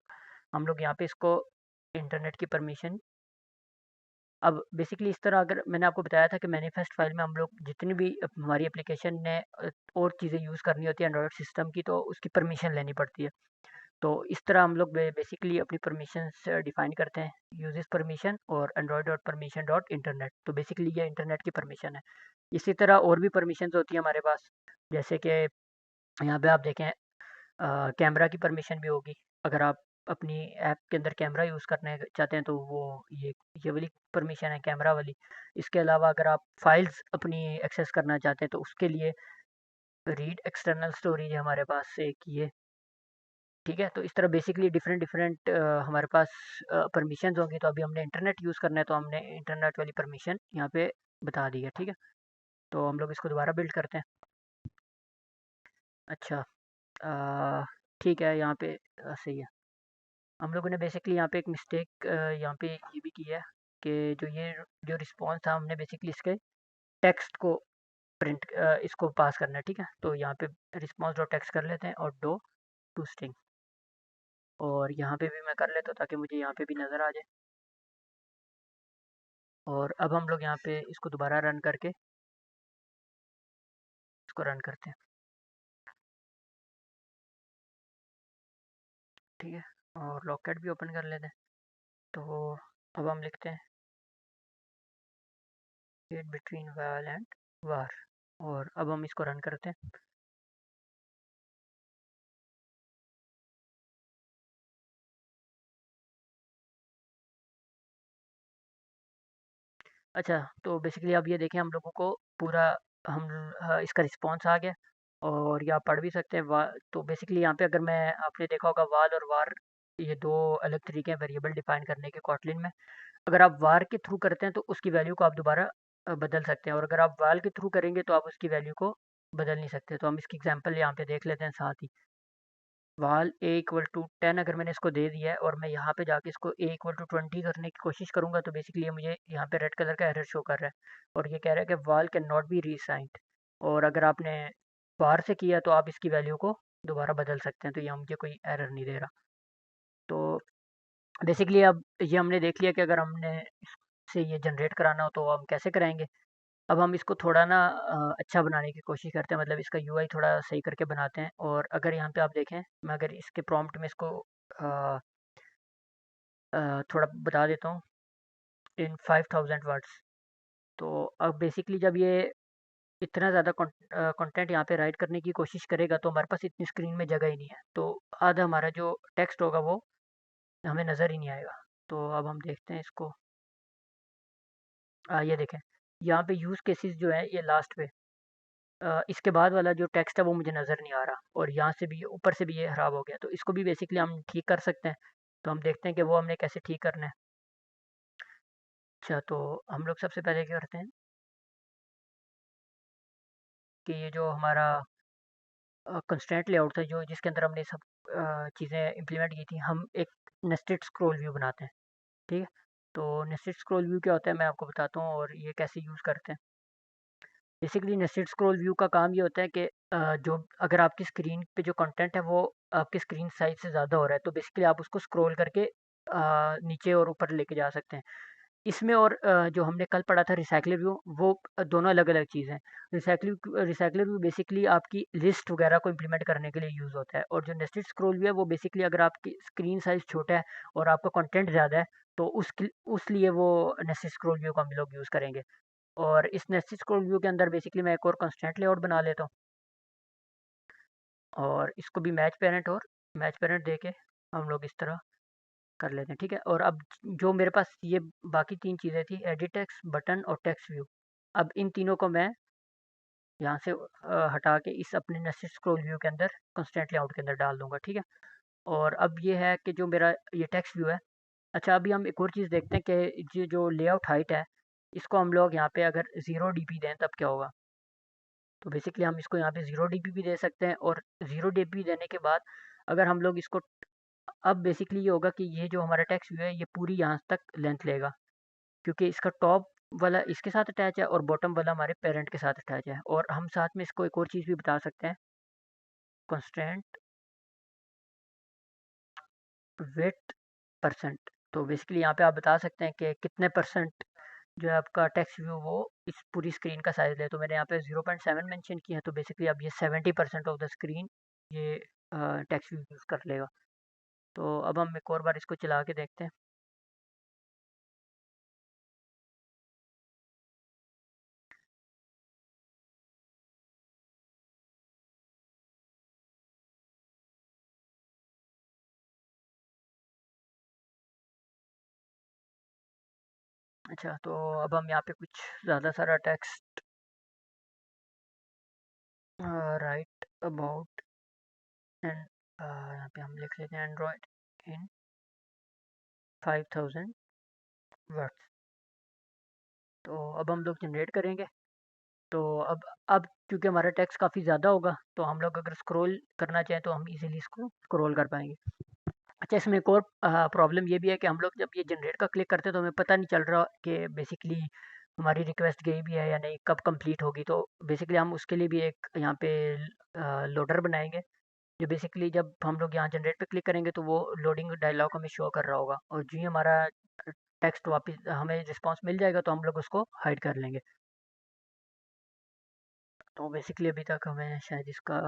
हम लोग यहाँ पे इसको इंटरनेट की परमिशन, अब बेसिकली इस तरह अगर मैंने आपको बताया था कि मैनिफेस्ट फाइल में हम लोग जितनी भी हमारी एप्लीकेशन ने और चीज़ें यूज़ करनी होती है एंड्रॉयड सिस्टम की, तो उसकी परमिशन लेनी पड़ती है। तो इस तरह हम लोग बेसिकली अपनी परमिशंस डिफाइन करते हैं, यूजेस परमिशन और Android dot permission dot internet. तो बेसिकली ये इंटरनेट की परमिशन है। इसी तरह और भी परमिशंस होती है हमारे पास, जैसे कि यहाँ पे आप देखें कैमरा की परमिशन भी होगी। अगर आप अपनी ऐप के अंदर कैमरा यूज़ करने चाहते हैं तो वो ये वाली परमिशन है, कैमरा वाली। इसके अलावा अगर आप फाइल्स अपनी एक्सेस करना चाहते हैं तो उसके लिए रीड एक्सटर्नल स्टोरेज है हमारे पास एक ये। ठीक है, तो इस तरह बेसिकली डिफरेंट डिफरेंट हमारे पास परमिशंस होंगी। तो अभी हमने इंटरनेट यूज़ करना है, तो हमने इंटरनेट वाली परमिशन यहाँ पे बता दी है। ठीक है, तो हम लोग इसको दोबारा बिल्ड करते हैं। अच्छा, ठीक है, यहाँ पे सही है। हम लोगों ने बेसिकली यहाँ पे एक मिस्टेक यहाँ पे ये भी की है कि ये जो रिस्पॉन्स था हमने बेसिकली इसके टेक्स्ट को प्रिंट इसको पास करना है। ठीक है, तो यहाँ पे रिस्पॉन्स डॉट टेक्स्ट कर लेते हैं और डो टू स्ट्रिंग, और यहाँ पे भी मैं कर लेता हूँ ताकि मुझे यहाँ पे भी नज़र आ जाए। और अब हम लोग यहाँ पे इसको दोबारा रन करके इसको रन करते हैं। ठीक है, और लॉकेट भी ओपन कर लेते हैं। तो अब हम लिखते हैं गेट बिटवीन वाल एंड वार, और अब हम इसको रन करते हैं। अच्छा, तो बेसिकली अब ये देखें हम लोगों को पूरा हम इसका रिस्पॉन्स आ गया और या पढ़ भी सकते हैं तो बेसिकली यहाँ पे अगर मैं आपने देखा होगा वाल और वार, ये दो अलग तरीके हैं वेरिएबल डिफाइन करने के कॉटलिन में। अगर आप वार के थ्रू करते हैं तो उसकी वैल्यू को आप दोबारा बदल सकते हैं, और अगर आप वाल के थ्रू करेंगे तो आप उसकी वैल्यू को बदल नहीं सकते। तो हम इसकी एग्जांपल यहाँ पे देख लेते हैं साथ ही। वाल ए इक्वल टू 10 अगर मैंने इसको दे दिया है और मैं यहाँ पे जाके इसको ए इक्वल टू 20 करने की कोशिश करूँगा, तो बेसिकली ये मुझे यहाँ पे रेड कलर का एरर शो कर रहा है और ये कह रहा है कि वाल कैन नॉट बी रीसाइंड। और अगर आपने बाहर से किया तो आप इसकी वैल्यू को दोबारा बदल सकते हैं, तो ये मुझे कोई एरर नहीं दे रहा। तो बेसिकली अब ये हमने देख लिया कि अगर हमने इससे ये जनरेट कराना हो तो हम कैसे कराएंगे। अब हम इसको थोड़ा ना अच्छा बनाने की कोशिश करते हैं, मतलब इसका यूआई थोड़ा सही करके बनाते हैं। और अगर यहाँ पे आप देखें, मैं अगर इसके प्रॉम्प्ट में इसको थोड़ा बता देता हूँ इन 5000 वर्ड्स। तो अब बेसिकली जब ये इतना ज़्यादा कंटेंट यहाँ पे राइट करने की कोशिश करेगा तो हमारे पास इतनी स्क्रीन में जगह ही नहीं है, तो आधा हमारा जो टेक्स्ट होगा वो हमें नज़र ही नहीं आएगा। तो अब हम देखते हैं इसको। ये देखें, यहाँ पे यूज़ केसेस जो है ये लास्ट पे, इसके बाद वाला जो टेक्स्ट है वो मुझे नज़र नहीं आ रहा, और यहाँ से भी ऊपर से भी ये ख़राब हो गया। तो इसको भी बेसिकली हम ठीक कर सकते हैं। तो हम देखते हैं कि वो हमने कैसे ठीक करना है। अच्छा, तो हम लोग सबसे पहले क्या करते हैं कि ये जो हमारा कंस्ट्रेंट लेआउट था जो जिसके अंदर हमने सब चीज़ें इम्प्लीमेंट की थी, हम एक नेस्टेड स्क्रॉल व्यू बनाते हैं। ठीक है, तो नेस्टेड स्क्रॉल व्यू क्या होता है मैं आपको बताता हूँ और ये कैसे यूज़ करते हैं। बेसिकली नेस्टेड स्क्रॉल व्यू का काम ये होता है कि जो अगर आपकी स्क्रीन पे जो कंटेंट है वो आपकी स्क्रीन साइज से ज़्यादा हो रहा है, तो बेसिकली आप उसको स्क्रॉल करके नीचे और ऊपर लेके जा सकते हैं। इसमें और जो हमने कल पढ़ा था रिसाइकलर व्यू, वो दोनों अलग-अलग चीज़ हैं। रिसाइकलर व्यू बेसिकली आपकी लिस्ट वगैरह को इम्प्लीमेंट करने के लिए यूज़ होता है, और जो नेस्टेड स्क्रॉल व्यू है वो बेसिकली अगर आपकी स्क्रीन साइज़ छोटा है और आपका कंटेंट ज़्यादा है तो उस लिए वो नेस्टेड स्क्रॉल व्यू को हम लोग यूज़ करेंगे। और इस नेस्टेड स्क्रॉल व्यू के अंदर बेसिकली मैं एक और कंस्ट्रेंट लेआउट बना लेता हूँ और इसको भी मैच पेरेंट दे के हम लोग इस तरह कर लेते हैं। ठीक है, और अब जो मेरे पास ये बाकी 3 चीज़ें थी, एडिट टेक्स्ट, बटन और टेक्स्ट व्यू। अब इन तीनों को मैं यहाँ से हटा के इस अपने नेस्टेड स्क्रॉल व्यू के अंदर कंस्ट्रेंट लेआउट के अंदर डाल दूँगा। ठीक है, और अब ये है कि जो मेरा ये टेक्स्ट व्यू है। अच्छा, अभी हम एक और चीज़ देखते हैं कि ये जो लेआउट हाइट है, इसको हम लोग यहाँ पे अगर 0 डीपी दें तब क्या होगा। तो बेसिकली हम इसको यहाँ पे 0 डीपी भी दे सकते हैं, और 0 डीपी देने के बाद अगर हम लोग इसको, अब बेसिकली ये होगा कि ये जो हमारा टेक्स्ट व्यू है ये पूरी यहाँ तक लेंथ लेगा, क्योंकि इसका टॉप वाला इसके साथ अटैच है और बॉटम वाला हमारे पेरेंट के साथ अटैच है। और हम साथ में इसको एक और चीज़ भी बता सकते हैं, कंस्ट्रेंट वेट परसेंट। तो बेसिकली यहाँ पे आप बता सकते हैं कि कितने परसेंट जो है आपका टेक्स्ट व्यू वो इस पूरी स्क्रीन का साइज़ है। तो मैंने यहाँ पे 0.7 मेंशन किया है, तो बेसिकली अब ये 70% ऑफ द स्क्रीन ये टेक्स्ट व्यू यूज़ कर लेगा। तो अब हम एक और बार इसको चला के देखते हैं। अच्छा, तो अब हम यहाँ पे कुछ ज़्यादा सारा टेक्स्ट राइट अबाउट एंड यहाँ पे हम लिख लेते हैं एंड्रॉयड इन 5000 वर्ड्स। तो अब हम लोग जनरेट करेंगे। तो अब क्योंकि हमारा टेक्स्ट काफ़ी ज़्यादा होगा तो हम लोग अगर स्क्रॉल करना चाहें तो हम इजीली इसको स्क्रॉल कर पाएंगे। अच्छा, इसमें एक और प्रॉब्लम ये भी है कि हम लोग जब ये जनरेट का क्लिक करते हैं तो हमें पता नहीं चल रहा कि बेसिकली हमारी रिक्वेस्ट गई भी है या नहीं, कब कंप्लीट होगी। तो बेसिकली हम उसके लिए भी एक यहाँ पे लोडर बनाएंगे, जो बेसिकली जब हम लोग यहाँ जनरेट पे क्लिक करेंगे तो वो लोडिंग डायलॉग हमें शो कर रहा होगा, और जो ही हमारा टेक्स्ट वापस हमें रिस्पॉन्स मिल जाएगा तो हम लोग उसको हाइड कर लेंगे। तो बेसिकली अभी तक हमें शायद इसका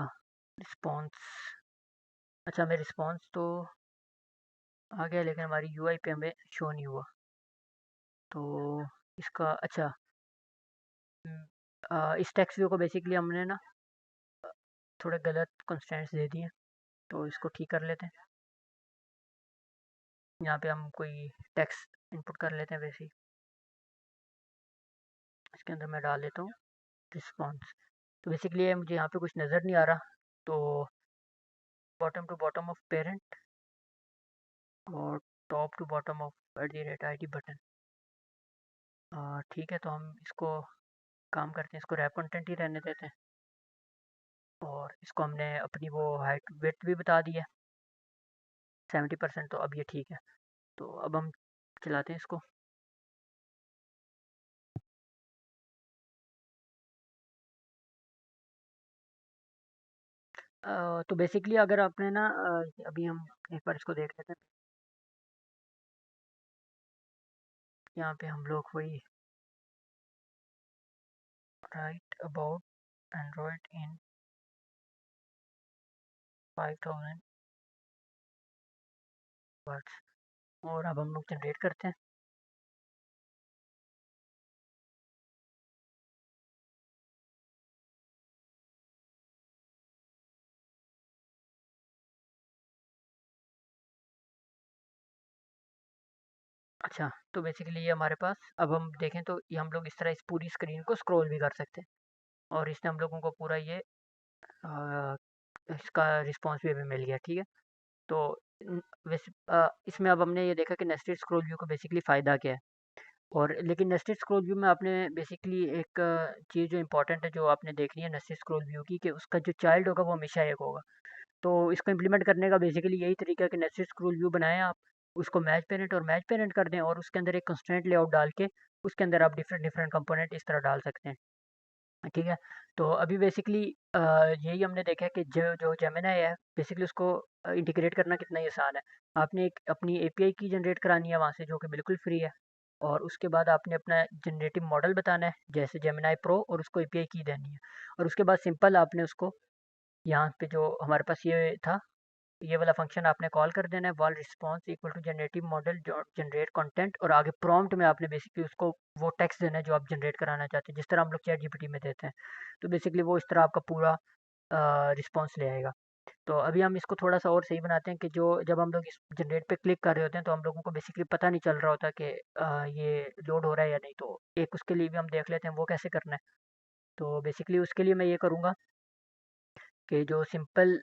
रिस्पॉन्स, अच्छा हमें रिस्पॉन्स तो आ गया लेकिन हमारी यूआई पे हमें शो नहीं हुआ। तो इसका अच्छा, इस टेक्स्ट व्यू को बेसिकली हमने ना थोड़े गलत कंस्ट्रेंट्स दे दिए, तो इसको ठीक कर लेते हैं। यहाँ पे हम कोई टेक्स्ट इनपुट कर लेते हैं वैसे ही। इसके अंदर मैं डाल देता हूँ रिस्पॉन्स। तो बेसिकली ये मुझे यहाँ पे कुछ नज़र नहीं आ रहा, तो bottom to bottom of parent और top to bottom of @id button. ठीक है, तो हम इसको काम करते हैं, इसको रैप कंटेंट ही रहने देते हैं और इसको हमने अपनी वो हाइट विड्थ भी बता दी है 70%, तो अब ये ठीक है। तो अब हम चलाते हैं इसको। तो बेसिकली अगर आपने ना अभी हम एक बार इसको देख लेते हैं। यहाँ पे हम लोग वही right about Android in 5000 words, और अब हम लोग जनरेट करते हैं। अच्छा, तो बेसिकली ये हमारे पास, अब हम देखें तो ये हम लोग इस तरह इस पूरी स्क्रीन को स्क्रॉल भी कर सकते हैं और इसने हम लोगों को पूरा ये अ, इसका रिस्पॉन्स भी हमें मिल गया। ठीक है, तो वैसे इसमें अब हमने ये देखा कि नेस्टेड स्क्रॉल व्यू का बेसिकली फ़ायदा क्या है। और लेकिन नेस्टेड स्क्रॉल व्यू में आपने बेसिकली एक चीज़ जो इंपॉर्टेंट है जो आपने देखनी है नेस्टेड स्क्रॉल व्यू की, कि उसका जो चाइल्ड होगा वो हमेशा एक होगा। तो इसको इम्प्लीमेंट करने का बेसिकली यही तरीका है कि नेस्टेड स्क्रॉल व्यू बनाएं आप, उसको मैच पेरेंट और मैच पेरेंट कर दें और उसके अंदर एक कंस्ट्रेंट लेआउट डाल के उसके अंदर आप डिफरेंट डिफरेंट कंपोनेंट इस तरह डाल सकते हैं। ठीक है, तो अभी बेसिकली यही हमने देखा है कि जो जो जेमिनी है बेसिकली उसको इंटीग्रेट करना कितना ही आसान है। आपने एक अपनी एपीआई की जनरेट करानी है वहाँ से जो कि बिल्कुल फ्री है, और उसके बाद आपने अपना जनरेटिव मॉडल बताना है जैसे जेमिनी प्रो, और उसको एपीआई की देनी है। और उसके बाद सिंपल आपने उसको यहाँ पे जो हमारे पास ये था, ये वाला फंक्शन आपने कॉल कर देना है, val response equal to generative model generate content, और आगे प्रॉम्प्ट में आपने बेसिकली उसको वो टेक्स्ट देना है जो आप जनरेट कराना चाहते हैं, जिस तरह हम लोग चैट जीपीटी में देते हैं। तो बेसिकली वो इस तरह आपका पूरा रिस्पॉन्स ले आएगा। तो अभी हम इसको थोड़ा सा और सही बनाते हैं कि जो जब हम लोग इस जनरेट पे क्लिक कर रहे होते हैं तो हम लोगों को बेसिकली पता नहीं चल रहा होता कि ये लोड हो रहा है या नहीं। तो एक उसके लिए भी हम देख लेते हैं वो कैसे करना है। तो बेसिकली उसके लिए मैं ये करूँगा कि जो सिंपल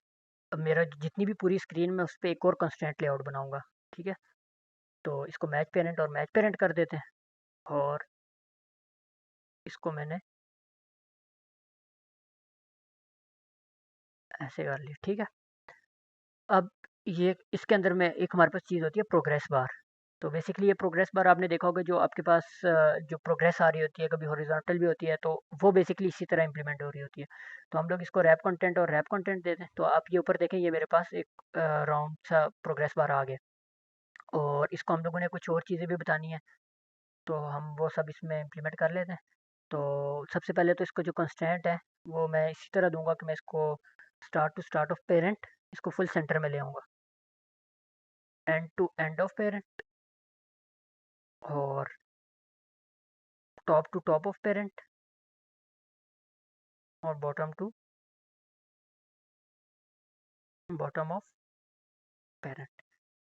मेरा जितनी भी पूरी स्क्रीन में उस पे एक और कंस्ट्रेंट लेआउट बनाऊंगा। ठीक है, तो इसको मैच पेरेंट और मैच पेरेंट कर देते हैं और इसको मैंने ऐसे कर लिया। ठीक है, अब ये इसके अंदर में एक हमारे पास चीज़ होती है प्रोग्रेस बार। तो बेसिकली ये प्रोग्रेस बार आपने देखा होगा जो आपके पास जो प्रोग्रेस आ रही होती है कभी हॉरिजॉन्टल भी होती है, तो वो बेसिकली इसी तरह इंप्लीमेंट हो रही होती है। तो हम लोग इसको रैप कंटेंट और रैप कंटेंट देते हैं। तो आप ये ऊपर देखें, ये मेरे पास एक राउंड सा प्रोग्रेस बार आ गया, और इसको हम लोगों ने कुछ और चीज़ें भी बतानी है, तो हम वो सब इसमें इम्प्लीमेंट कर लेते हैं। तो सबसे पहले तो इसको जो कंस्ट्रेंट है वो मैं इसी तरह दूंगा कि मैं इसको start to start of parent इसको फुल सेंटर में ले आऊँगा, end to end of parent और top to top of parent और bottom to bottom of parent.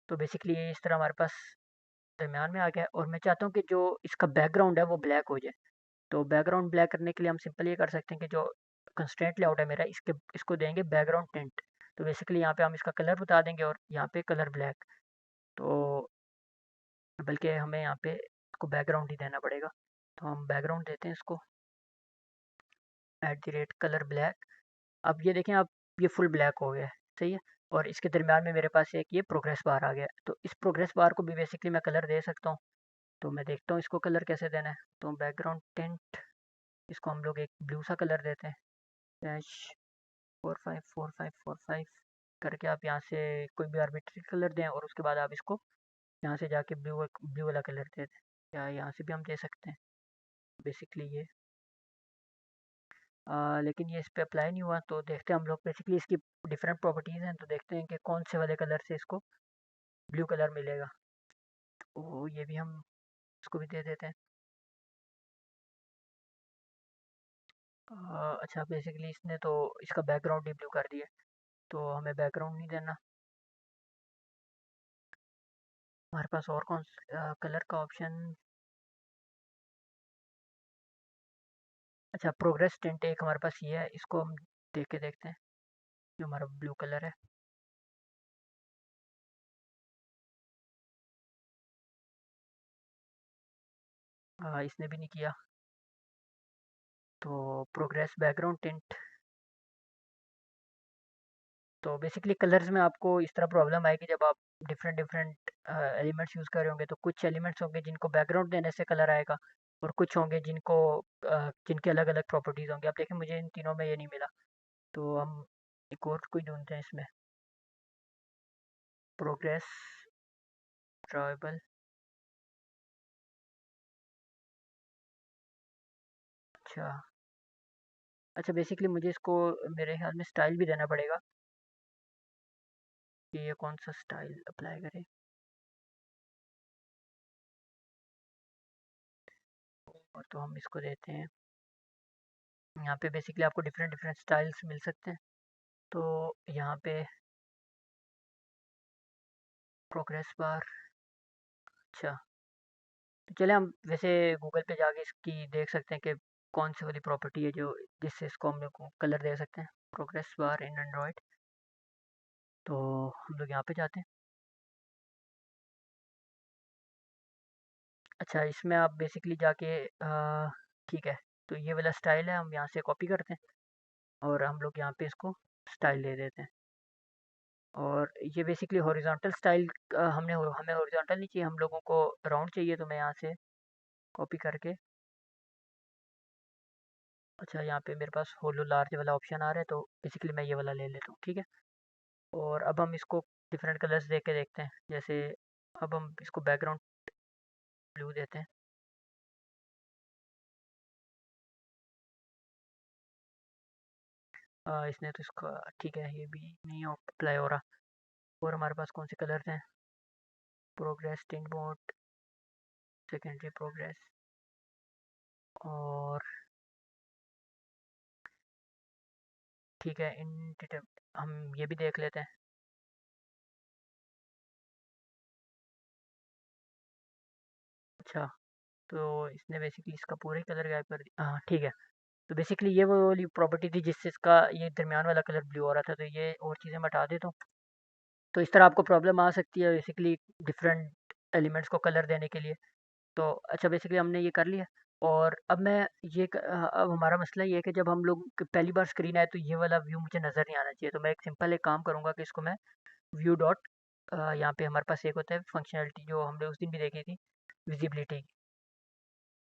तो बेसिकली ये इस तरह हमारे पास दरम्यान में आ गया है, और मैं चाहता हूँ कि जो इसका बैकग्राउंड है वो ब्लैक हो जाए। तो बैकग्राउंड ब्लैक करने के लिए हम सिंपल ये कर सकते हैं कि जो कंस्ट्रेंट लेआउट है मेरा, इसके इसको देंगे बैकग्राउंड टिंट। तो बेसिकली यहाँ पे हम इसका कलर बता देंगे और यहाँ पे कलर ब्लैक। तो बल्कि हमें यहाँ पे इसको बैकग्राउंड ही देना पड़ेगा, तो हम बैकग्राउंड देते हैं इसको @कलर ब्लैक। अब ये देखें, अब ये फुल ब्लैक हो गया है। सही है, और इसके दरमियान में मेरे पास एक ये प्रोग्रेस बार आ गया है। तो इस प्रोग्रेस बार को भी बेसिकली मैं कलर दे सकता हूँ। तो मैं देखता हूँ इसको कलर कैसे देना है। तो बैकग्राउंड टिंट, इसको हम लोग एक ब्लू सा कलर देते हैं, डैश 454545 करके आप यहाँ से कोई भी आर्बिट्री कलर दें, और उसके बाद आप इसको यहाँ से जाके ब्लू ब्लू वाला कलर दे दें, या यहाँ से भी हम दे सकते हैं बेसिकली ये। लेकिन ये इस पे अप्लाई नहीं हुआ, तो देखते हैं हम लोग बेसिकली इसकी डिफरेंट प्रॉपर्टीज़ हैं, तो देखते हैं कि कौन से वाले कलर से इसको ब्लू कलर मिलेगा। तो ये भी हम इसको भी दे देते हैं। अच्छा, बेसिकली इसने तो इसका बैकग्राउंड ही ब्लू कर दिया, तो हमें बैकग्राउंड नहीं देना। हमारे पास और कौन कलर का ऑप्शन अच्छा, प्रोग्रेस टिंट एक हमारे पास ये है, इसको हम देख के देखते हैं, जो हमारा ब्लू कलर है। इसने भी नहीं किया। तो प्रोग्रेस बैकग्राउंड टिंट। तो बेसिकली कलर्स में आपको इस तरह प्रॉब्लम आएगी जब आप डिफरेंट डिफरेंट एलिमेंट्स यूज़ कर रहे होंगे, तो कुछ एलिमेंट्स होंगे जिनको बैकग्राउंड देने से कलर आएगा, और कुछ होंगे जिनको जिनके अलग अलग प्रॉपर्टीज़ होंगे। आप देखें, मुझे इन तीनों में ये नहीं मिला, तो हम एक और कोई ढूंढते हैं इसमें। Progress tribal. अच्छा। अच्छा, बेसिकली मुझे इसको मेरे ख्याल में स्टाइल भी देना पड़ेगा कि ये कौन सा स्टाइल अप्लाई करे। और तो हम इसको देते हैं, यहाँ पे बेसिकली आपको डिफरेंट डिफरेंट स्टाइल्स मिल सकते हैं। तो यहाँ पे प्रोग्रेस बार। अच्छा, तो चले हम वैसे गूगल पे जाके इसकी देख सकते हैं कि कौन सी वाली प्रॉपर्टी है जो जिससे इसको हम लोग कलर दे सकते हैं, प्रोग्रेस बार इन एंड्रॉयड। तो हम लोग यहाँ पे जाते हैं। अच्छा, इसमें आप बेसिकली जाके ठीक है, तो ये वाला स्टाइल है, हम यहाँ से कॉपी करते हैं और हम लोग यहाँ पे इसको स्टाइल दे देते हैं। और ये बेसिकली हॉरिजॉन्टल स्टाइल, हमने हमें हॉरिजॉन्टल नहीं चाहिए, हम लोगों को राउंड चाहिए, तो मैं यहाँ से कॉपी करके। अच्छा, यहाँ पे मेरे पास होलो लार्ज वाला ऑप्शन आ रहा है, तो बेसिकली मैं ये वाला ले लेता हूँ, ठीक है। और अब हम इसको डिफरेंट कलर्स दे के देखते हैं, जैसे अब हम इसको बैकग्राउंड ब्लू देते हैं। इसने तो इसका ठीक है, ये भी नहीं अप्लाई हो रहा। और हमारे पास कौन से कलर्स हैं? Progress tint mode, secondary progress, और ठीक है, इन हम ये भी देख लेते हैं। अच्छा, तो इसने बेसिकली इसका पूरा ही कलर गायब कर दिया। हाँ, ठीक है। तो बेसिकली ये वो वाली प्रॉपर्टी थी जिससे इसका ये दरमियान वाला कलर ब्लू हो रहा था, तो ये और चीज़ें मैं हटा देता हूँ। तो इस तरह आपको प्रॉब्लम आ सकती है बेसिकली डिफरेंट एलिमेंट्स को कलर देने के लिए। तो अच्छा, बेसिकली हमने ये कर लिया। और अब मैं अब हमारा मसला ये है कि जब हम लोग पहली बार स्क्रीन आए तो ये वाला व्यू मुझे नज़र नहीं आना चाहिए। तो मैं एक सिंपल एक काम करूँगा कि इसको मैं व्यू डॉट, यहाँ पे हमारे पास एक होता है फंक्शनलिटी जो हमने उस दिन भी देखी थी, visibility.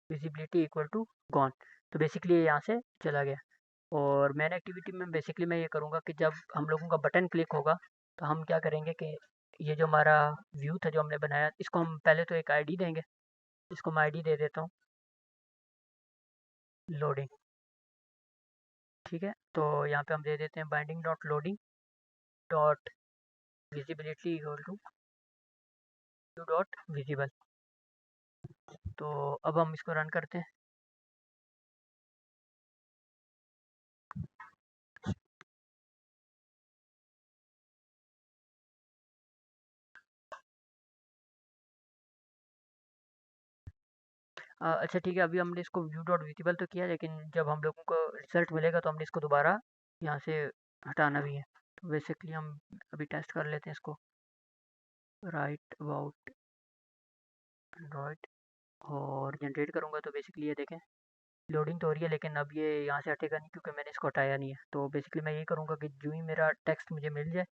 Visibility equal to gone. तो बेसिकली ये यहाँ से चला गया। और मैन एक्टिविटी में बेसिकली मैं ये करूँगा कि जब हम लोगों का बटन क्लिक होगा, तो हम क्या करेंगे कि ये जो हमारा व्यू था जो हमने बनाया, इसको हम पहले तो एक आईडी देंगे। इसको मैं आईडी दे देता हूँ, लोडिंग। ठीक है, तो यहाँ पे हम दे देते हैं binding dot loading dot visibility equal to view dot visible. तो अब हम इसको रन करते हैं। अच्छा, ठीक है, अभी हमने इसको व्यू डॉट विजिबल तो किया, लेकिन जब हम लोगों को रिजल्ट मिलेगा तो हमने इसको दोबारा यहाँ से हटाना भी है। तो बेसिकली हम अभी टेस्ट कर लेते हैं इसको। राइट अबाउट एंड्रॉयड, और जनरेट करूँगा तो बेसिकली ये देखें, लोडिंग तो हो रही है, लेकिन अब ये यहाँ से हटेगा नहीं क्योंकि मैंने इसको हटाया नहीं है। तो बेसिकली मैं ये करूँगा कि जो ही मेरा टेक्स्ट मुझे मिल जाए,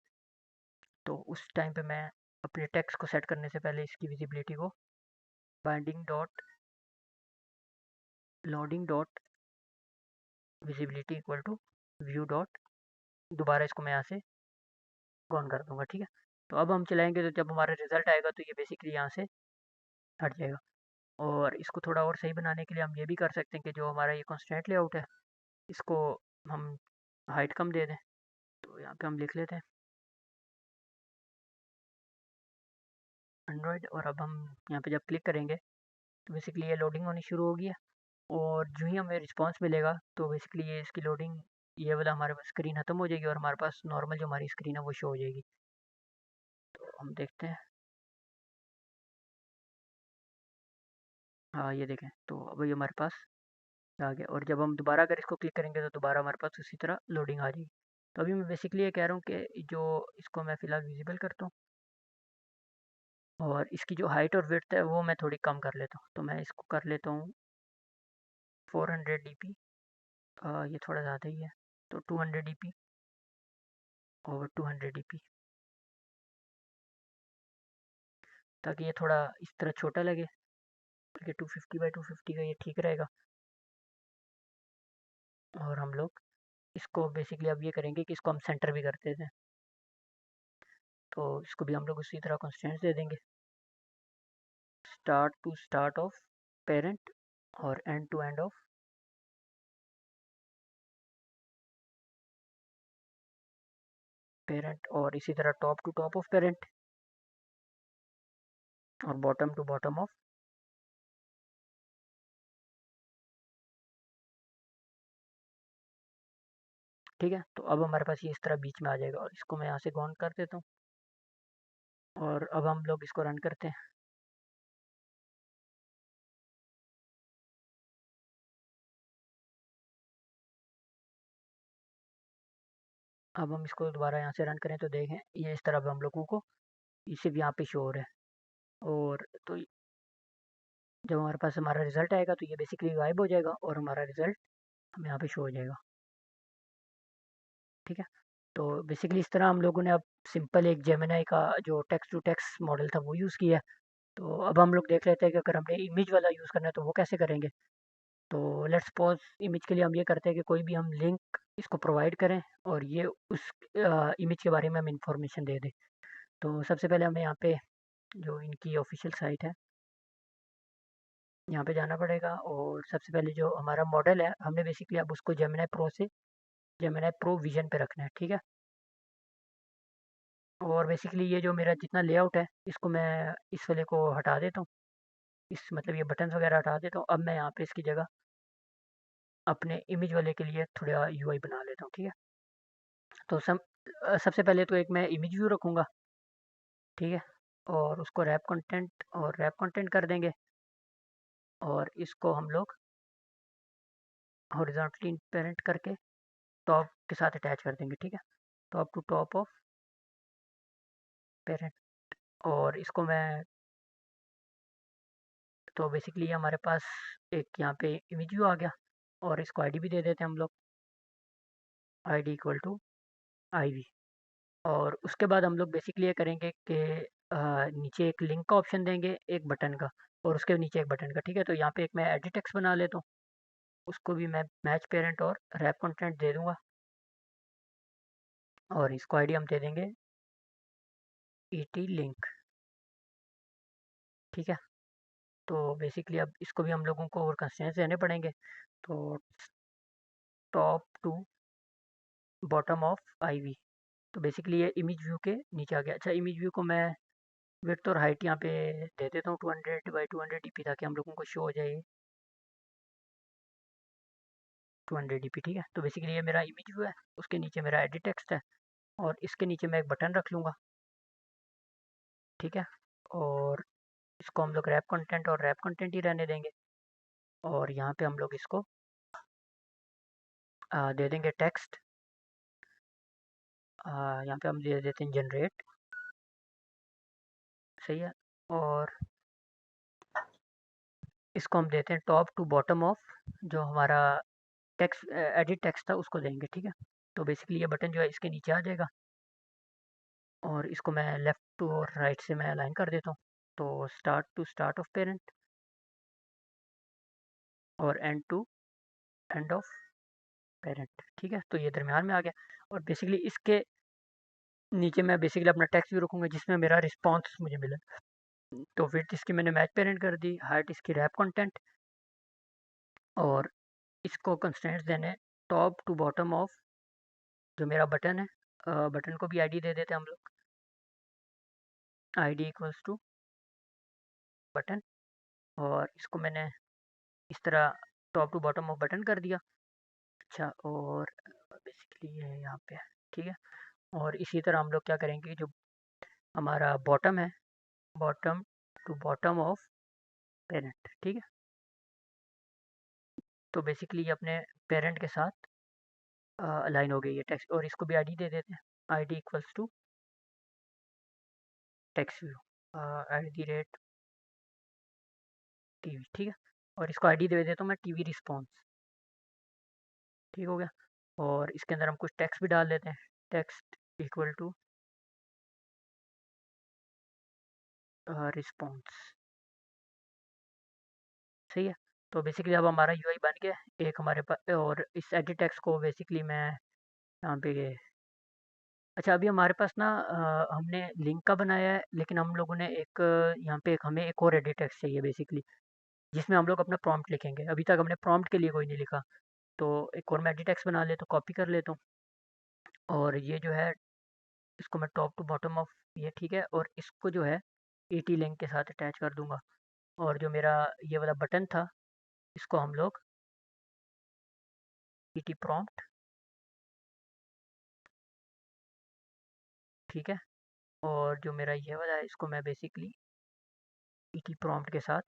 तो उस टाइम पे मैं अपने टेक्स्ट को सेट करने से पहले इसकी विजिबिलिटी को binding dot loading dot visibility equal to view dot, दोबारा इसको मैं यहाँ से ऑन कर दूंगा, ठीक है। तो अब हम चलाएंगे, तो जब हमारा रिजल्ट आएगा तो ये बेसिकली यहाँ से हट जाएगा। और इसको थोड़ा और सही बनाने के लिए हम ये भी कर सकते हैं कि जो हमारा ये कॉन्स्टेंट लेआउट है, इसको हम हाइट कम दे दें। तो यहाँ पे हम लिख लेते हैं एंड्रॉयड, और अब हम यहाँ पे जब क्लिक करेंगे तो बेसिकली ये लोडिंग होनी शुरू होगी है। और जो ही हमें रिस्पांस मिलेगा तो बेसिकली ये इसकी लोडिंग, ये वाला हमारे पास स्क्रीन खत्म हो जाएगी और हमारे पास नॉर्मल जो हमारी स्क्रीन है वो शो हो जाएगी। तो हम देखते हैं। हाँ, ये देखें, तो अभी हमारे पास आ गया। और जब हम दोबारा अगर इसको क्लिक करेंगे तो दोबारा हमारे पास उसी तरह लोडिंग आ जाएगी। तो अभी मैं बेसिकली ये कह रहा हूँ कि जो इसको मैं फ़िलहाल विजिबल करता हूँ, और इसकी जो हाइट और विड्थ है वो मैं थोड़ी कम कर लेता हूँ। तो मैं इसको कर लेता हूँ 400 dp। ये थोड़ा ज़्यादा ही है, तो 200 dp और 200 dp, ताकि ये थोड़ा इस तरह छोटा लगे, बल्कि 250 बाई 250 का ये ठीक रहेगा। और हम लोग इसको बेसिकली अब ये करेंगे कि इसको हम सेंटर भी करते थे, तो इसको भी हम लोग उसी तरह कंस्ट्रेंट्स दे देंगे, start to start of parent और end to end of parent, और इसी तरह top to top of parent और बॉटम टू बॉटम ऑफ। ठीक है, तो अब हमारे पास ये इस तरह बीच में आ जाएगा, और इसको मैं यहाँ से गॉन कर देता हूँ। और अब हम लोग इसको रन करते हैं। अब हम इसको दोबारा यहाँ से रन करें तो देखें ये इस तरह अब हम लोगों को इसे भी यहाँ पे शो हो रहा है। और तो जब हमारे पास हमारा रिजल्ट आएगा तो ये बेसिकली गायब हो जाएगा और हमारा रिजल्ट हमें यहाँ पे शो हो जाएगा। ठीक है, तो बेसिकली इस तरह हम लोगों ने अब सिंपल एक जेमिनाई का जो टेक्स्ट टू टेक्स्ट मॉडल था वो यूज़ किया है। तो अब हम लोग देख लेते हैं कि अगर हमने इमेज वाला यूज़ करना है तो वो कैसे करेंगे। तो लेट्स सपोज इमेज के लिए हम ये करते हैं कि कोई भी हम लिंक इसको प्रोवाइड करें और ये उस इमेज के बारे में हम इंफॉर्मेशन दे दें। तो सबसे पहले हमें यहाँ पे जो इनकी ऑफिशियल साइट है यहाँ पे जाना पड़ेगा, और सबसे पहले जो हमारा मॉडल है हमने बेसिकली अब उसको जेमिनाई प्रो से जेमिनाई प्रो विजन पे रखना है। ठीक है, और बेसिकली ये जो मेरा जितना लेआउट है इसको मैं इस वाले को हटा देता हूँ, इस मतलब ये बटन्स वगैरह हटा देता हूँ। अब मैं यहाँ पे इसकी जगह अपने इमेज वाले के लिए थोड़ा यूआई बना लेता हूँ। ठीक है, तो सबसे पहले तो एक मैं इमेज व्यू रखूँगा। ठीक है, और उसको रैप कंटेंट कर देंगे, और इसको हम लोग हॉरिजॉन्टली पेरेंट करके टॉप के साथ अटैच कर देंगे। ठीक है, top to top of parent, और इसको मैं तो बेसिकली हमारे पास एक यहाँ पे इमेज व्यू आ गया, और इसको आईडी भी दे देते हैं हम लोग, आईडी इक्वल टू आईवी। और उसके बाद हम लोग बेसिकली ये करेंगे कि नीचे एक लिंक का ऑप्शन देंगे, एक बटन का, और उसके नीचे एक बटन का। ठीक है, तो यहाँ पे एक मैं एडिट टेक्स्ट बना लेता हूँ, उसको भी मैं मैच पेरेंट और रैप कंटेंट दे दूंगा, और इसको आईडी हम दे देंगे ईटी लिंक। ठीक है, तो बेसिकली अब इसको भी हम लोगों को और कंस्ट्रेंट्स देने पड़ेंगे। तो top to bottom of IV, तो बेसिकली ये इमेज व्यू के नीचे आ गया। अच्छा, इमेज व्यू को मैं विड्थ और हाइट यहाँ पे दे देता हूँ 200 बाई 200 डीपी, ताकि हम लोगों को शो हो जाए 200 डीपी। ठीक है, तो बेसिकली ये मेरा इमेज व्यू है, उसके नीचे मेरा एडिट टेक्स्ट है, और इसके नीचे मैं एक बटन रख लूँगा। ठीक है, और इसको हम लोग रैप कंटेंट ही रहने देंगे, और यहाँ पे हम लोग इसको दे देंगे टेक्स्ट। यहाँ पे हम दे देते हैं जनरेट। सही है, और इसको हम देते हैं टॉप टू बॉटम ऑफ जो हमारा टेक्स्ट एडिट टेक्स्ट था उसको देंगे। ठीक है, तो बेसिकली ये बटन जो है इसके नीचे आ जाएगा, और इसको मैं लेफ़्ट टू और राइट से मैं अलाइन कर देता हूँ। तो start to start of parent और end to end of parent. ठीक है, तो ये दरमियान में आ गया, और बेसिकली इसके नीचे मैं बेसिकली अपना टेक्स्ट भी रखूँगा जिसमें मेरा रिस्पॉन्स मुझे मिला। तो फिर इसकी मैंने मैच पेरेंट कर दी, हाइट इसकी रैप कंटेंट, और इसको कंस्ट्रेंट्स देने टॉप टू बॉटम ऑफ जो मेरा बटन है। बटन को भी आईडी दे देते हैं हम लोग, आईडी इक्वल्स टू बटन, और इसको मैंने इस तरह top to bottom of button कर दिया। अच्छा, और बेसिकली ये यहाँ पे है। ठीक है, और इसी तरह हम लोग क्या करेंगे, जो हमारा बॉटम है, bottom to bottom of parent. ठीक है, तो बेसिकली ये अपने पेरेंट के साथ अलाइन हो गई है टेक्स्ट, और इसको भी आईडी दे देते हैं। ID equals to text view at the rate TV, ठीक है। और इसको आईडी दे देता हूँ मैं टीवी रिस्पॉन्स, ठीक हो गया। और इसके अंदर हम कुछ टेक्स्ट भी डाल देते हैं, टेक्स्ट इक्वल टू रिस्पॉन्स, सही है। तो बेसिकली अब हमारा यूआई बन गया है एक हमारे पास। और इस एडिट टेक्स्ट को बेसिकली मैं यहाँ पे अच्छा, अभी हमारे पास ना हमने लिंक का बनाया है, लेकिन हम लोगों ने एक यहाँ पे हमें एक और एडिट टेक्स्ट चाहिए बेसिकली, जिसमें हम लोग अपना प्रॉम्प्ट लिखेंगे। अभी तक हमने प्रॉम्प्ट के लिए कोई नहीं लिखा, तो एक और मैं एडिट टेक्स्ट बना लेता हूँ, कॉपी कर लेता हूँ। और ये जो है, इसको मैं टॉप टू बॉटम ऑफ, ये ठीक है। और इसको जो है ईटी लिंक के साथ अटैच कर दूंगा। और जो मेरा ये वाला बटन था, इसको हम लोग ईटी प्रॉम्प्ट, ठीक है। और जो मेरा ये वाला है, इसको मैं बेसिकली ईटी प्रॉम्प्ट के साथ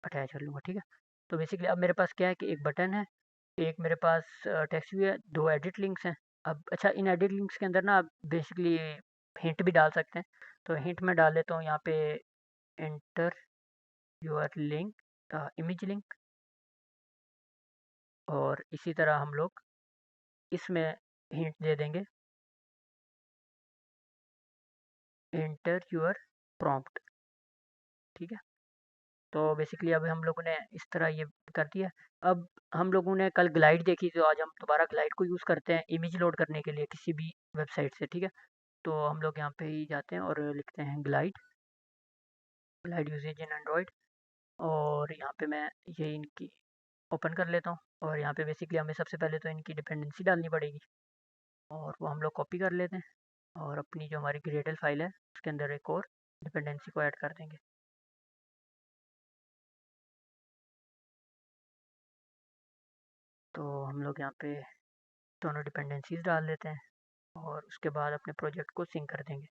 अटैच कर लूँगा, ठीक है। तो बेसिकली अब मेरे पास क्या है कि एक बटन है, एक मेरे पास टेक्स्ट व्यू है, दो एडिट लिंक्स हैं। अब अच्छा, इन एडिट लिंक्स के अंदर ना आप बेसिकली हिंट भी डाल सकते हैं। तो हिंट में डाल देता हूँ यहाँ पे, enter your link image link. और इसी तरह हम लोग इसमें हिंट दे देंगे, एंटर योर प्रॉम्प्ट, ठीक है। तो बेसिकली अभी हम लोगों ने इस तरह ये कर दिया। अब हम लोगों ने कल ग्लाइड देखी, तो आज हम दोबारा ग्लाइड को यूज़ करते हैं इमेज लोड करने के लिए किसी भी वेबसाइट से, ठीक है। तो हम लोग यहाँ पे ही जाते हैं और लिखते हैं ग्लाइड, ग्लाइड यूजेज इन एंड्रॉयड। और यहाँ पे मैं ये इनकी ओपन कर लेता हूँ। और यहाँ पे बेसिकली हमें सबसे पहले तो इनकी डिपेंडेंसी डालनी पड़ेगी, और वो हम लोग कॉपी कर लेते हैं। और अपनी जो हमारी ग्रेडल फाइल है, उसके अंदर एक और डिपेंडेंसी को ऐड कर देंगे। तो हम लोग यहाँ पे दोनों डिपेंडेंसीज डाल देते हैं, और उसके बाद अपने प्रोजेक्ट को सिंक कर देंगे,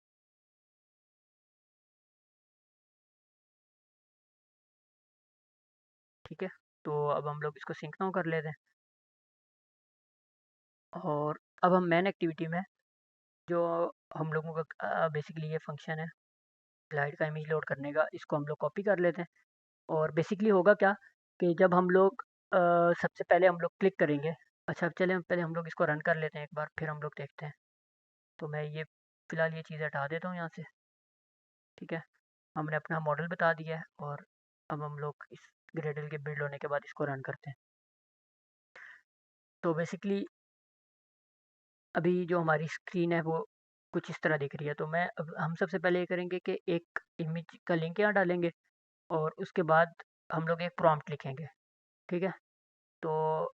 ठीक है। तो अब हम लोग इसको सिंक नाउ कर लेते हैं। और अब हम मेन एक्टिविटी में, जो हम लोगों का बेसिकली ये फंक्शन है ग्लाइड का इमेज लोड करने का, इसको हम लोग कॉपी कर लेते हैं। और बेसिकली होगा क्या कि जब हम लोग सबसे पहले हम लोग क्लिक करेंगे। अच्छा, चले पहले हम लोग इसको रन कर लेते हैं एक बार, फिर हम लोग देखते हैं। तो मैं ये फ़िलहाल ये चीज़ हटा देता हूँ यहाँ से, ठीक है। हमने अपना मॉडल बता दिया है, और अब हम लोग इस ग्रेडल के बिल्ड होने के बाद इसको रन करते हैं। तो बेसिकली अभी जो हमारी स्क्रीन है वो कुछ इस तरह दिख रही है। तो मैं अब हम सबसे पहले ये करेंगे कि एक इमेज का लिंक यहाँ डालेंगे, और उसके बाद हम लोग एक प्रॉम्प्ट लिखेंगे, ठीक है। तो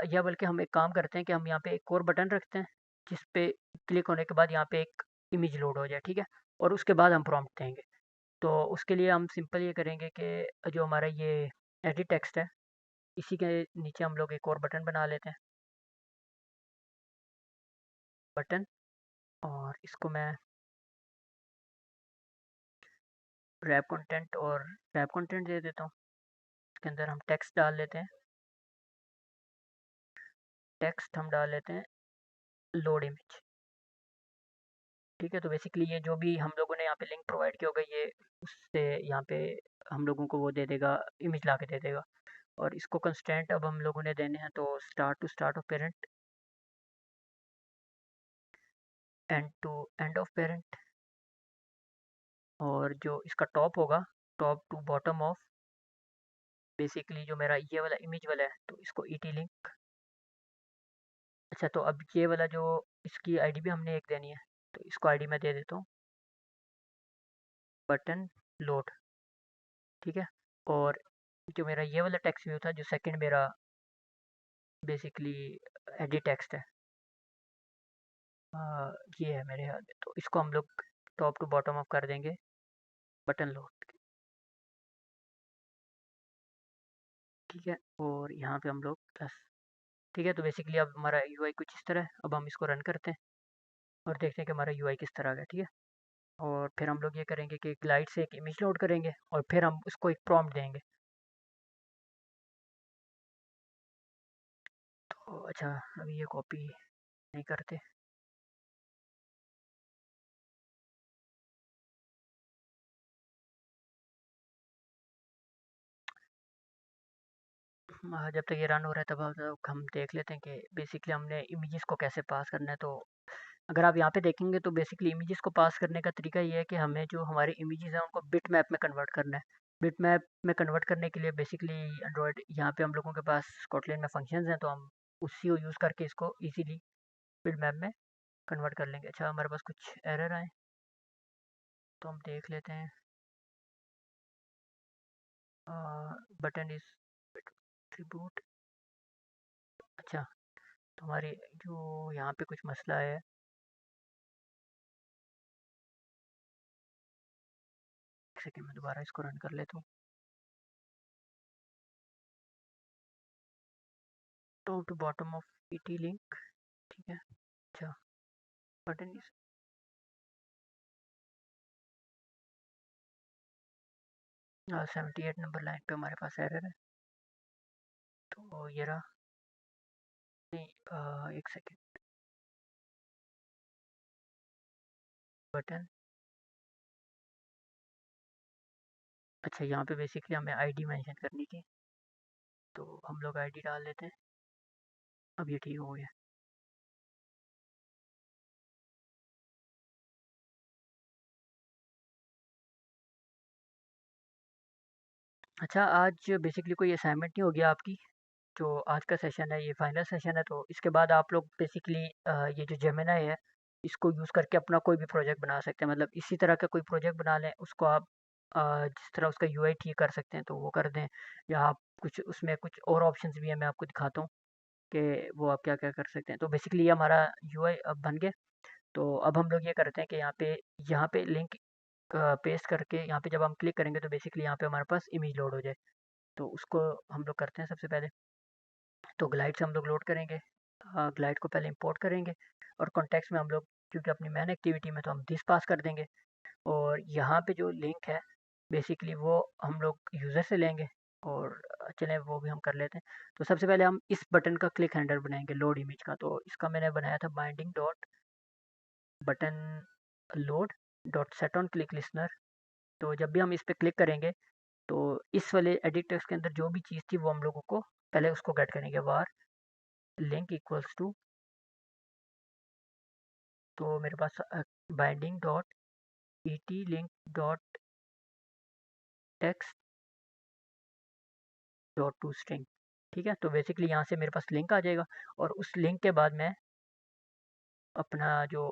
या बल्कि हम एक काम करते हैं कि हम यहाँ पे एक और बटन रखते हैं, जिस पे क्लिक होने के बाद यहाँ पे एक इमेज लोड हो जाए, ठीक है। और उसके बाद हम प्रॉम्प्ट देंगे। तो उसके लिए हम सिंपल ये करेंगे कि जो हमारा ये एडिट टेक्स्ट है, इसी के नीचे हम लोग एक और बटन बना लेते हैं, बटन। और इसको मैं रैप कंटेंट और रैप कंटेंट दे देता हूँ। इसके अंदर हम टेक्स्ट डाल लेते हैं, टेक्स्ट हम डाल लेते हैं लोड इमेज, ठीक है। तो बेसिकली ये जो भी हम लोगों ने यहाँ पे लिंक प्रोवाइड किया होगा, ये उससे यहाँ पे हम लोगों को वो दे देगा, इमेज ला के दे देगा। और इसको कंस्ट्रेंट अब हम लोगों ने देने हैं, तो start to start of parent, end to end of parent. और जो इसका टॉप होगा, top to bottom of, basically जो मेरा ये वाला इमेज वाला है, तो इसको ईटी लिंक। अच्छा, तो अब ये वाला जो, इसकी आईडी भी हमने एक देनी है, तो इसको आईडी मैं दे देता हूँ बटन लोड, ठीक है। और जो मेरा ये वाला टेक्स्ट व्यू था, जो सेकंड मेरा बेसिकली एडिट टेक्स्ट है, ये है मेरे ख्याल में। तो इसको हम लोग टॉप टू बॉटम ऑफ कर देंगे बटन लोड, ठीक है। और यहाँ पे हम लोग प्लस, ठीक है। तो बेसिकली अब हमारा यूआई कुछ इस तरह है। अब हम इसको रन करते हैं और देखते हैं कि हमारा यूआई किस तरह का है, ठीक है। और फिर हम लोग ये करेंगे कि ग्लाइड से एक इमेज लोड करेंगे, और फिर हम उसको एक प्रॉम्प्ट देंगे। अच्छा, अभी ये कॉपी नहीं करते। जब तक ये रन हो रहा है तब हम देख लेते हैं कि बेसिकली हमने इमेजेस को कैसे पास करना है। तो अगर आप यहाँ पे देखेंगे तो बेसिकली इमेजेस को पास करने का तरीका ये है कि हमें जो हमारी इमेजेस हैं उनको बिट मैप में कन्वर्ट करना है। बिट मैप में कन्वर्ट करने के लिए बेसिकली एंड्रॉयड यहाँ पे हम लोगों के पास कोटलिन में फंक्शंस हैं, तो हम उसी को यूज़ करके इसको इजीली बिट मैप में कन्वर्ट कर लेंगे। अच्छा, हमारे पास कुछ एरर आए तो हम देख लेते हैं। Button is tribute. अच्छा, तो हमारी जो यहाँ पे कुछ मसला है, एक सेकेंड में दोबारा इसको रन कर लेता हूँ। Top to bottom of ET link, ठीक है। अच्छा, बटन इज 78 नंबर लाइन पे हमारे पास एरर है। तो ये रहा। नहीं, एक सेकेंड। बटन, अच्छा यहाँ पे बेसिकली हमें आईडी मेंशन करनी थी, तो हम लोग आईडी डाल देते हैं। अब ये ठीक हो गया। अच्छा, आज बेसिकली कोई असाइनमेंट नहीं हो गया आपकी? जो आज का सेशन है ये फाइनल सेशन है, तो इसके बाद आप लोग बेसिकली ये जो जेमिनाई है इसको यूज़ करके अपना कोई भी प्रोजेक्ट बना सकते हैं। मतलब इसी तरह का कोई प्रोजेक्ट बना लें, उसको आप जिस तरह उसका यूआई ठीक कर सकते हैं तो वो कर दें, या आप कुछ उसमें कुछ और ऑप्शंस भी है, मैं आपको दिखाता हूँ कि वो आप क्या क्या कर सकते हैं। तो बेसिकली ये हमारा यूआई अब बन गया। तो अब हम लोग ये करते हैं कि यहाँ पे लिंक पेस्ट करके यहाँ पे जब हम क्लिक करेंगे तो बेसिकली यहाँ पे हमारे पास इमेज लोड हो जाए। तो उसको हम लोग करते हैं सबसे पहले। तो ग्लाइड से हम लोग लोड करेंगे। ग्लाइड को पहले इंपोर्ट करेंगे, और कॉन्टेक्स्ट में हम लोग क्योंकि अपनी मैन एक्टिविटी में तो हम दिस पास कर देंगे। और यहाँ पे जो लिंक है बेसिकली वो हम लोग यूज़र से लेंगे, और चलें वो भी हम कर लेते हैं। तो सबसे पहले हम इस बटन का क्लिक हैंडल बनाएंगे लोड इमेज का। तो इसका मैंने बनाया था binding dot button load dot set on click listener. तो जब भी हम इस पर क्लिक करेंगे तो इस वाले एडिट टेक्स्ट के अंदर जो भी चीज़ थी वो हम लोगों को पहले उसको गेट करेंगे। वार लिंक इक्वल्स टू, तो मेरे पास binding dot E T link dot text dot to string, ठीक है। तो बेसिकली यहाँ से मेरे पास लिंक आ जाएगा, और उस लिंक के बाद मैं अपना जो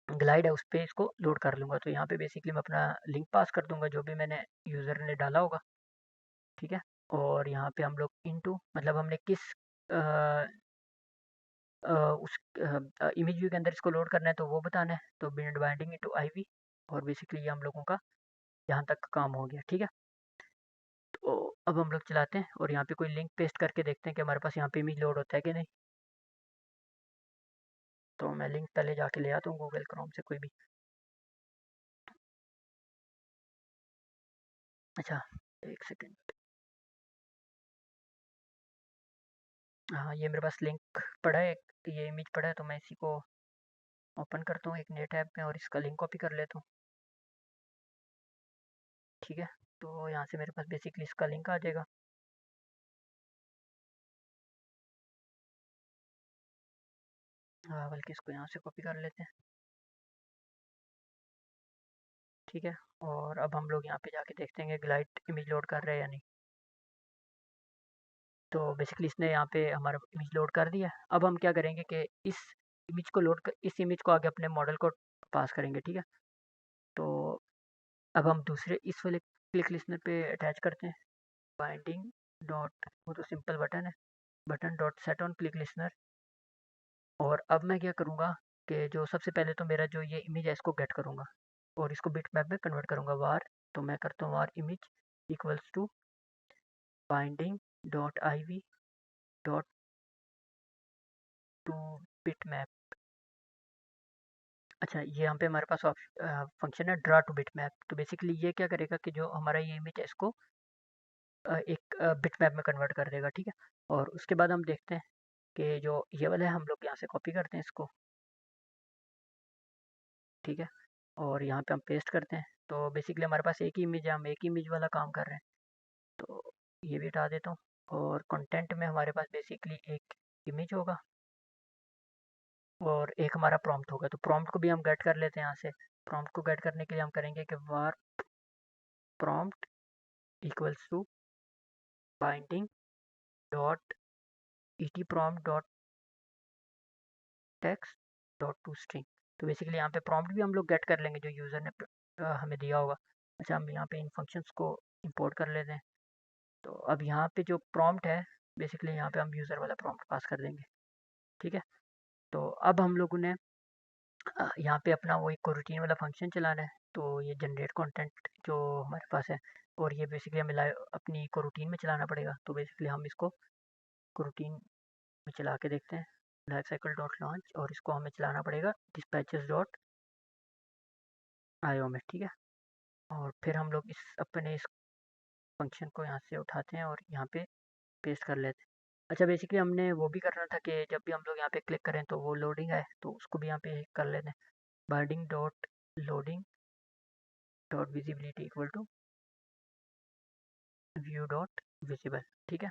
ग्लाइड है उस पर इसको लोड कर लूँगा। तो यहाँ पे बेसिकली मैं अपना लिंक पास कर दूंगा जो भी मैंने यूज़र ने डाला होगा, ठीक है। और यहाँ पे हम लोग इनटू, मतलब हमने किस उस इमेज व्यू के अंदर इसको लोड करना है तो वो बताना है। तो बिल्ड बाइंडिंग इनटू आईवी, और बेसिकली ये हम लोगों का यहाँ तक काम हो गया, ठीक है। तो अब हम लोग चलाते हैं और यहाँ पे कोई लिंक पेस्ट करके देखते हैं कि हमारे पास यहाँ पे इमेज लोड होता है कि नहीं। तो मैं लिंक पहले जाके ले आता हूँ गूगल क्रोम से कोई भी। अच्छा, एक सेकेंड। हाँ, ये मेरे पास लिंक पड़ा है, ये इमेज पड़ा है, तो मैं इसी को ओपन करता हूँ एक नए टैब में और इसका लिंक कॉपी कर लेता हूँ, ठीक है। तो यहाँ से मेरे पास बेसिकली इसका लिंक आ जाएगा। हाँ, बल्कि इसको यहाँ से कॉपी कर लेते हैं, ठीक है। और अब हम लोग यहाँ पे जाके देखते हैं कि ग्लाइड इमेज लोड कर रहा है या नहीं। तो बेसिकली इसने यहाँ पे हमारा इमेज लोड कर दिया। अब हम क्या करेंगे कि इस इमेज को आगे अपने मॉडल को पास करेंगे, ठीक है। तो अब हम दूसरे इस वाले क्लिक लिस्नर पे अटैच करते हैं बाइंडिंग डॉट, वो तो सिंपल बटन है, button dot set on click listener. और अब मैं क्या करूँगा कि जो सबसे पहले तो मेरा जो ये इमेज है इसको गेट करूँगा और इसको बिट मैप में कन्वर्ट करूँगा वार। तो मैं करता हूँ var image equals to binding dot I V dot to bitmap. अच्छा, ये यहाँ पे हमारे पास फंक्शन है ड्रा टू बिट मैप। तो बेसिकली ये क्या करेगा कि जो हमारा ये इमेज है इसको एक बिट मैप में कन्वर्ट कर देगा, ठीक है। और उसके बाद हम देखते हैं कि जो ये वाला है हम लोग यहाँ से कॉपी करते हैं इसको, ठीक है, और यहाँ पे हम पेस्ट करते हैं। तो बेसिकली हमारे पास एक ही इमेज है, हम एक ही इमेज वाला काम कर रहे हैं। तो ये भी हटा देता हूँ। और कंटेंट में हमारे पास बेसिकली एक इमेज होगा और एक हमारा प्रॉम्प्ट होगा। तो प्रॉम्प्ट को भी हम गेट कर लेते हैं यहाँ से। प्रॉम्प्ट को गेट करने के लिए हम करेंगे कि var prompt equals to binding dot etprompt dot text dot to string. तो बेसिकली यहाँ पे प्रॉम्प्ट भी हम लोग गेट कर लेंगे जो यूज़र ने हमें दिया होगा। अच्छा, हम यहाँ पे इन फंक्शंस को इंपोर्ट कर लेते हैं। तो अब यहाँ पे जो प्रॉम्प्ट है, बेसिकली यहाँ पे हम यूज़र वाला प्रॉम्प्ट पास कर देंगे, ठीक है। तो अब हम लोगों ने यहाँ पे अपना वो एक रूटीन वाला फंक्शन चलाना है। तो ये जनरेट कंटेंट जो हमारे पास है, और ये बेसिकली हमें अपनी को रूटीन में चलाना पड़ेगा। तो बेसिकली हम इसको रूटीन में चला के देखते हैं, लाइफ साइकिल डॉट लॉन्च, और इसको हमें चलाना पड़ेगा dispatches डॉट आईओ में, ठीक है। और फिर हम लोग इस अपने इस फंक्शन को यहाँ से उठाते हैं और यहाँ पे पेस्ट कर लेते हैं। अच्छा, बेसिकली हमने वो भी करना था कि जब भी हम लोग यहाँ पे क्लिक करें तो वो लोडिंग आए, तो उसको भी यहाँ पे कर लेते हैं। Binding dot loading dot visibility equal to view dot visible, ठीक है।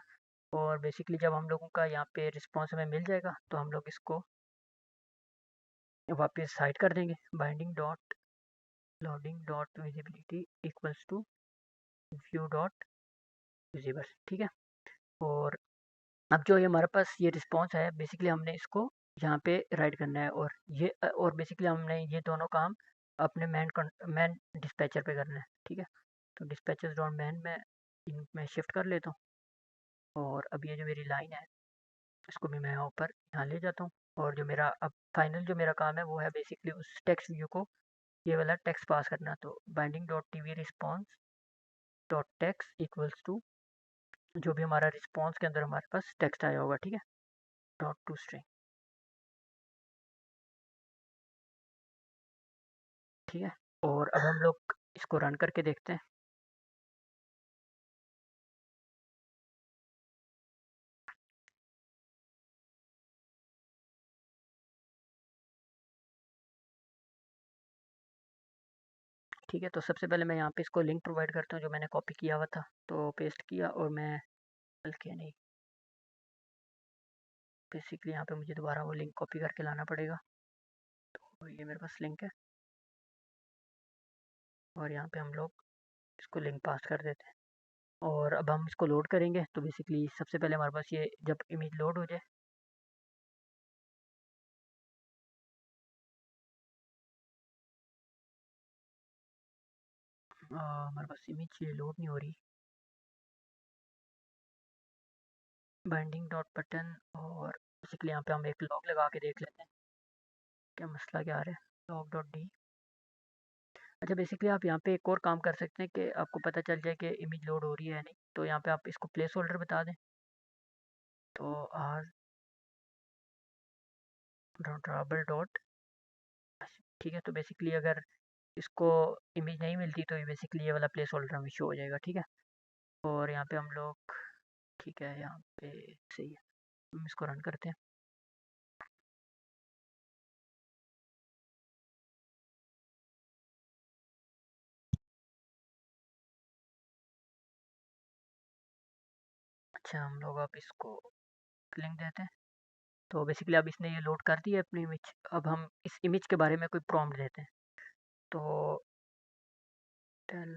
और बेसिकली जब हम लोगों का यहाँ पे रिस्पॉन्स हमें मिल जाएगा तो हम लोग इसको वापस हाइड कर देंगे। Binding dot loading dot visibility equals to view dot visible, ठीक है। और अब जो ये हमारे पास ये रिस्पॉन्स है, बेसिकली हमने इसको यहाँ पे राइट करना है, और ये और बेसिकली हमने ये दोनों काम अपने मैन डिस्पैचर पे करना है, ठीक है। तो डिस्पैचर्स डॉट मैन में इनमें शिफ्ट कर लेता हूँ, और अब ये जो मेरी लाइन है इसको भी मैं ऊपर यहाँ ले जाता हूँ। और जो मेरा अब फाइनल जो मेरा काम है वो है बेसिकली उस टेक्स्ट व्यू को ये वाला टेक्स्ट पास करना। तो binding dot T V response dot text equals to जो भी हमारा रिस्पॉन्स के अंदर हमारे पास टेक्स्ट आया होगा, ठीक है, डॉट टू स्ट्रिंग, ठीक है। और अब हम लोग इसको रन करके देखते हैं। ठीक है, तो सबसे पहले मैं यहाँ पे इसको लिंक प्रोवाइड करता हूँ जो मैंने कॉपी किया हुआ था। तो पेस्ट किया, और मैं बल्कि नहीं, बेसिकली यहाँ पे मुझे दोबारा वो लिंक कॉपी करके लाना पड़ेगा। तो ये मेरे पास लिंक है, और यहाँ पे हम लोग इसको लिंक पास कर देते हैं। और अब हम इसको लोड करेंगे। तो बेसिकली सबसे पहले हमारे पास ये जब इमेज लोड हो जाए, हमारे पास इमेज ये लोड नहीं हो रही। बाइंडिंग डॉट बटन, और बेसिकली यहाँ पे हम एक लॉग लगा के देख लेते हैं क्या मसला क्या आ रहा है। Log dot D. अच्छा, बेसिकली आप यहाँ पे एक और काम कर सकते हैं कि आपको पता चल जाए कि इमेज लोड हो रही है या नहीं। तो यहाँ पे आप इसको प्लेस होल्डर बता दें। तो आर डॉट ट्रैवल डॉट, ठीक है। तो बेसिकली अगर इसको इमेज नहीं मिलती तो ये बेसिकली ये वाला प्लेस होल्डर हमें शो हो जाएगा, ठीक है। और यहाँ पे हम लोग, ठीक है, यहाँ पे सही है, हम इसको रन करते हैं। अच्छा, हम लोग अब इसको लिंक देते हैं। तो बेसिकली अब इसने ये लोड कर दी है अपनी इमेज। अब हम इस इमेज के बारे में कोई प्रॉम्प्ट देते हैं। तो tell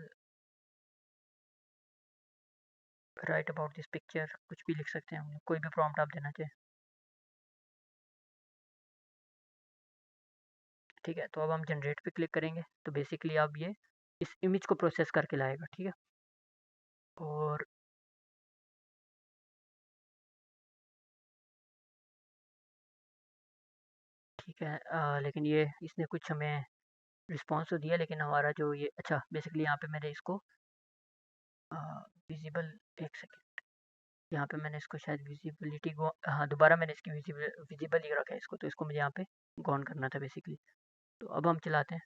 write about this picture, कुछ भी लिख सकते हैं हम, कोई भी प्रॉम्प्ट आप देना चाहें, ठीक है। तो अब हम जनरेट पे क्लिक करेंगे। तो बेसिकली अब ये इस इमेज को प्रोसेस करके लाएगा, ठीक है। और ठीक है, लेकिन ये इसने कुछ हमें रिस्पॉन्स तो दिया, लेकिन हमारा जो ये, अच्छा बेसिकली यहाँ पे मैंने इसको विजिबल, एक सेकेंड, यहाँ पे मैंने इसको शायद विजिबिलिटी को, हाँ दोबारा मैंने इसकी विजिबल ही रखा है इसको। तो इसको मुझे यहाँ पे गॉन करना था बेसिकली। तो अब हम चलाते हैं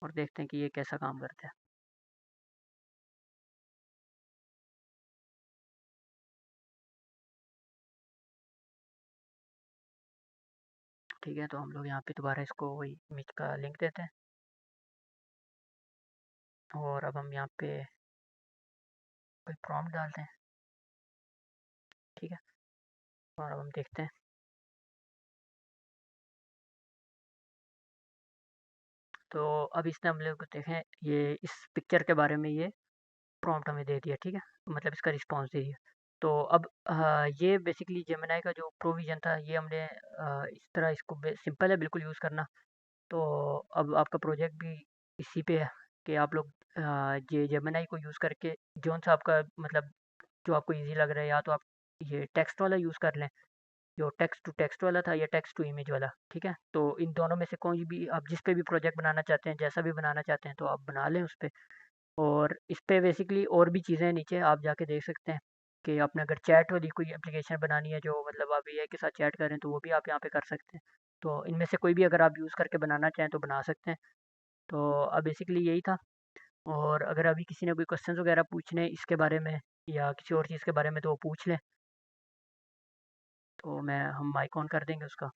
और देखते हैं कि ये कैसा काम करता है। ठीक है, तो हम लोग यहाँ पे दोबारा इसको वही इमेज का लिंक देते हैं और अब हम यहाँ पे कोई प्रॉम्प्ट डालते हैं। ठीक है, और अब हम देखते हैं। तो अब इसने हम लोग को देखें, ये इस पिक्चर के बारे में ये प्रॉम्प्ट हमें दे दिया। ठीक है, मतलब इसका रिस्पॉन्स दे दिया। तो अब ये बेसिकली जेमिनाई का जो प्रोविज़न था, ये हमने इस तरह इसको सिंपल है बिल्कुल यूज़ करना। तो अब आपका प्रोजेक्ट भी इसी पे है कि आप लोग ये जेमिनाई को यूज़ करके जौन सा आपका मतलब जो आपको ईज़ी लग रहा है, या तो आप ये टेक्स्ट वाला यूज़ कर लें, जो टेक्स्ट टू टेक्स्ट वाला था, या टेक्स्ट टू इमेज वाला। ठीक है, तो इन दोनों में से कोई भी आप जिस पे भी प्रोजेक्ट बनाना चाहते हैं, जैसा भी बनाना चाहते हैं, तो आप बना लें उस पे। और इस पे बेसिकली और भी चीज़ें हैं, नीचे आप जाके देख सकते हैं कि आपने अगर चैट वाली कोई एप्लीकेशन बनानी है, जो मतलब आप एआई के साथ चैट करें, तो वो भी आप यहाँ पे कर सकते हैं। तो इनमें से कोई भी अगर आप यूज़ करके बनाना चाहें तो बना सकते हैं। तो अब बेसिकली यही था। और अगर अभी किसी ने कोई क्वेश्चंस वगैरह पूछने हैं इसके बारे में या किसी और चीज़ के बारे में, तो वो पूछ लें। तो मैं हम माइक ऑन कर देंगे उसका।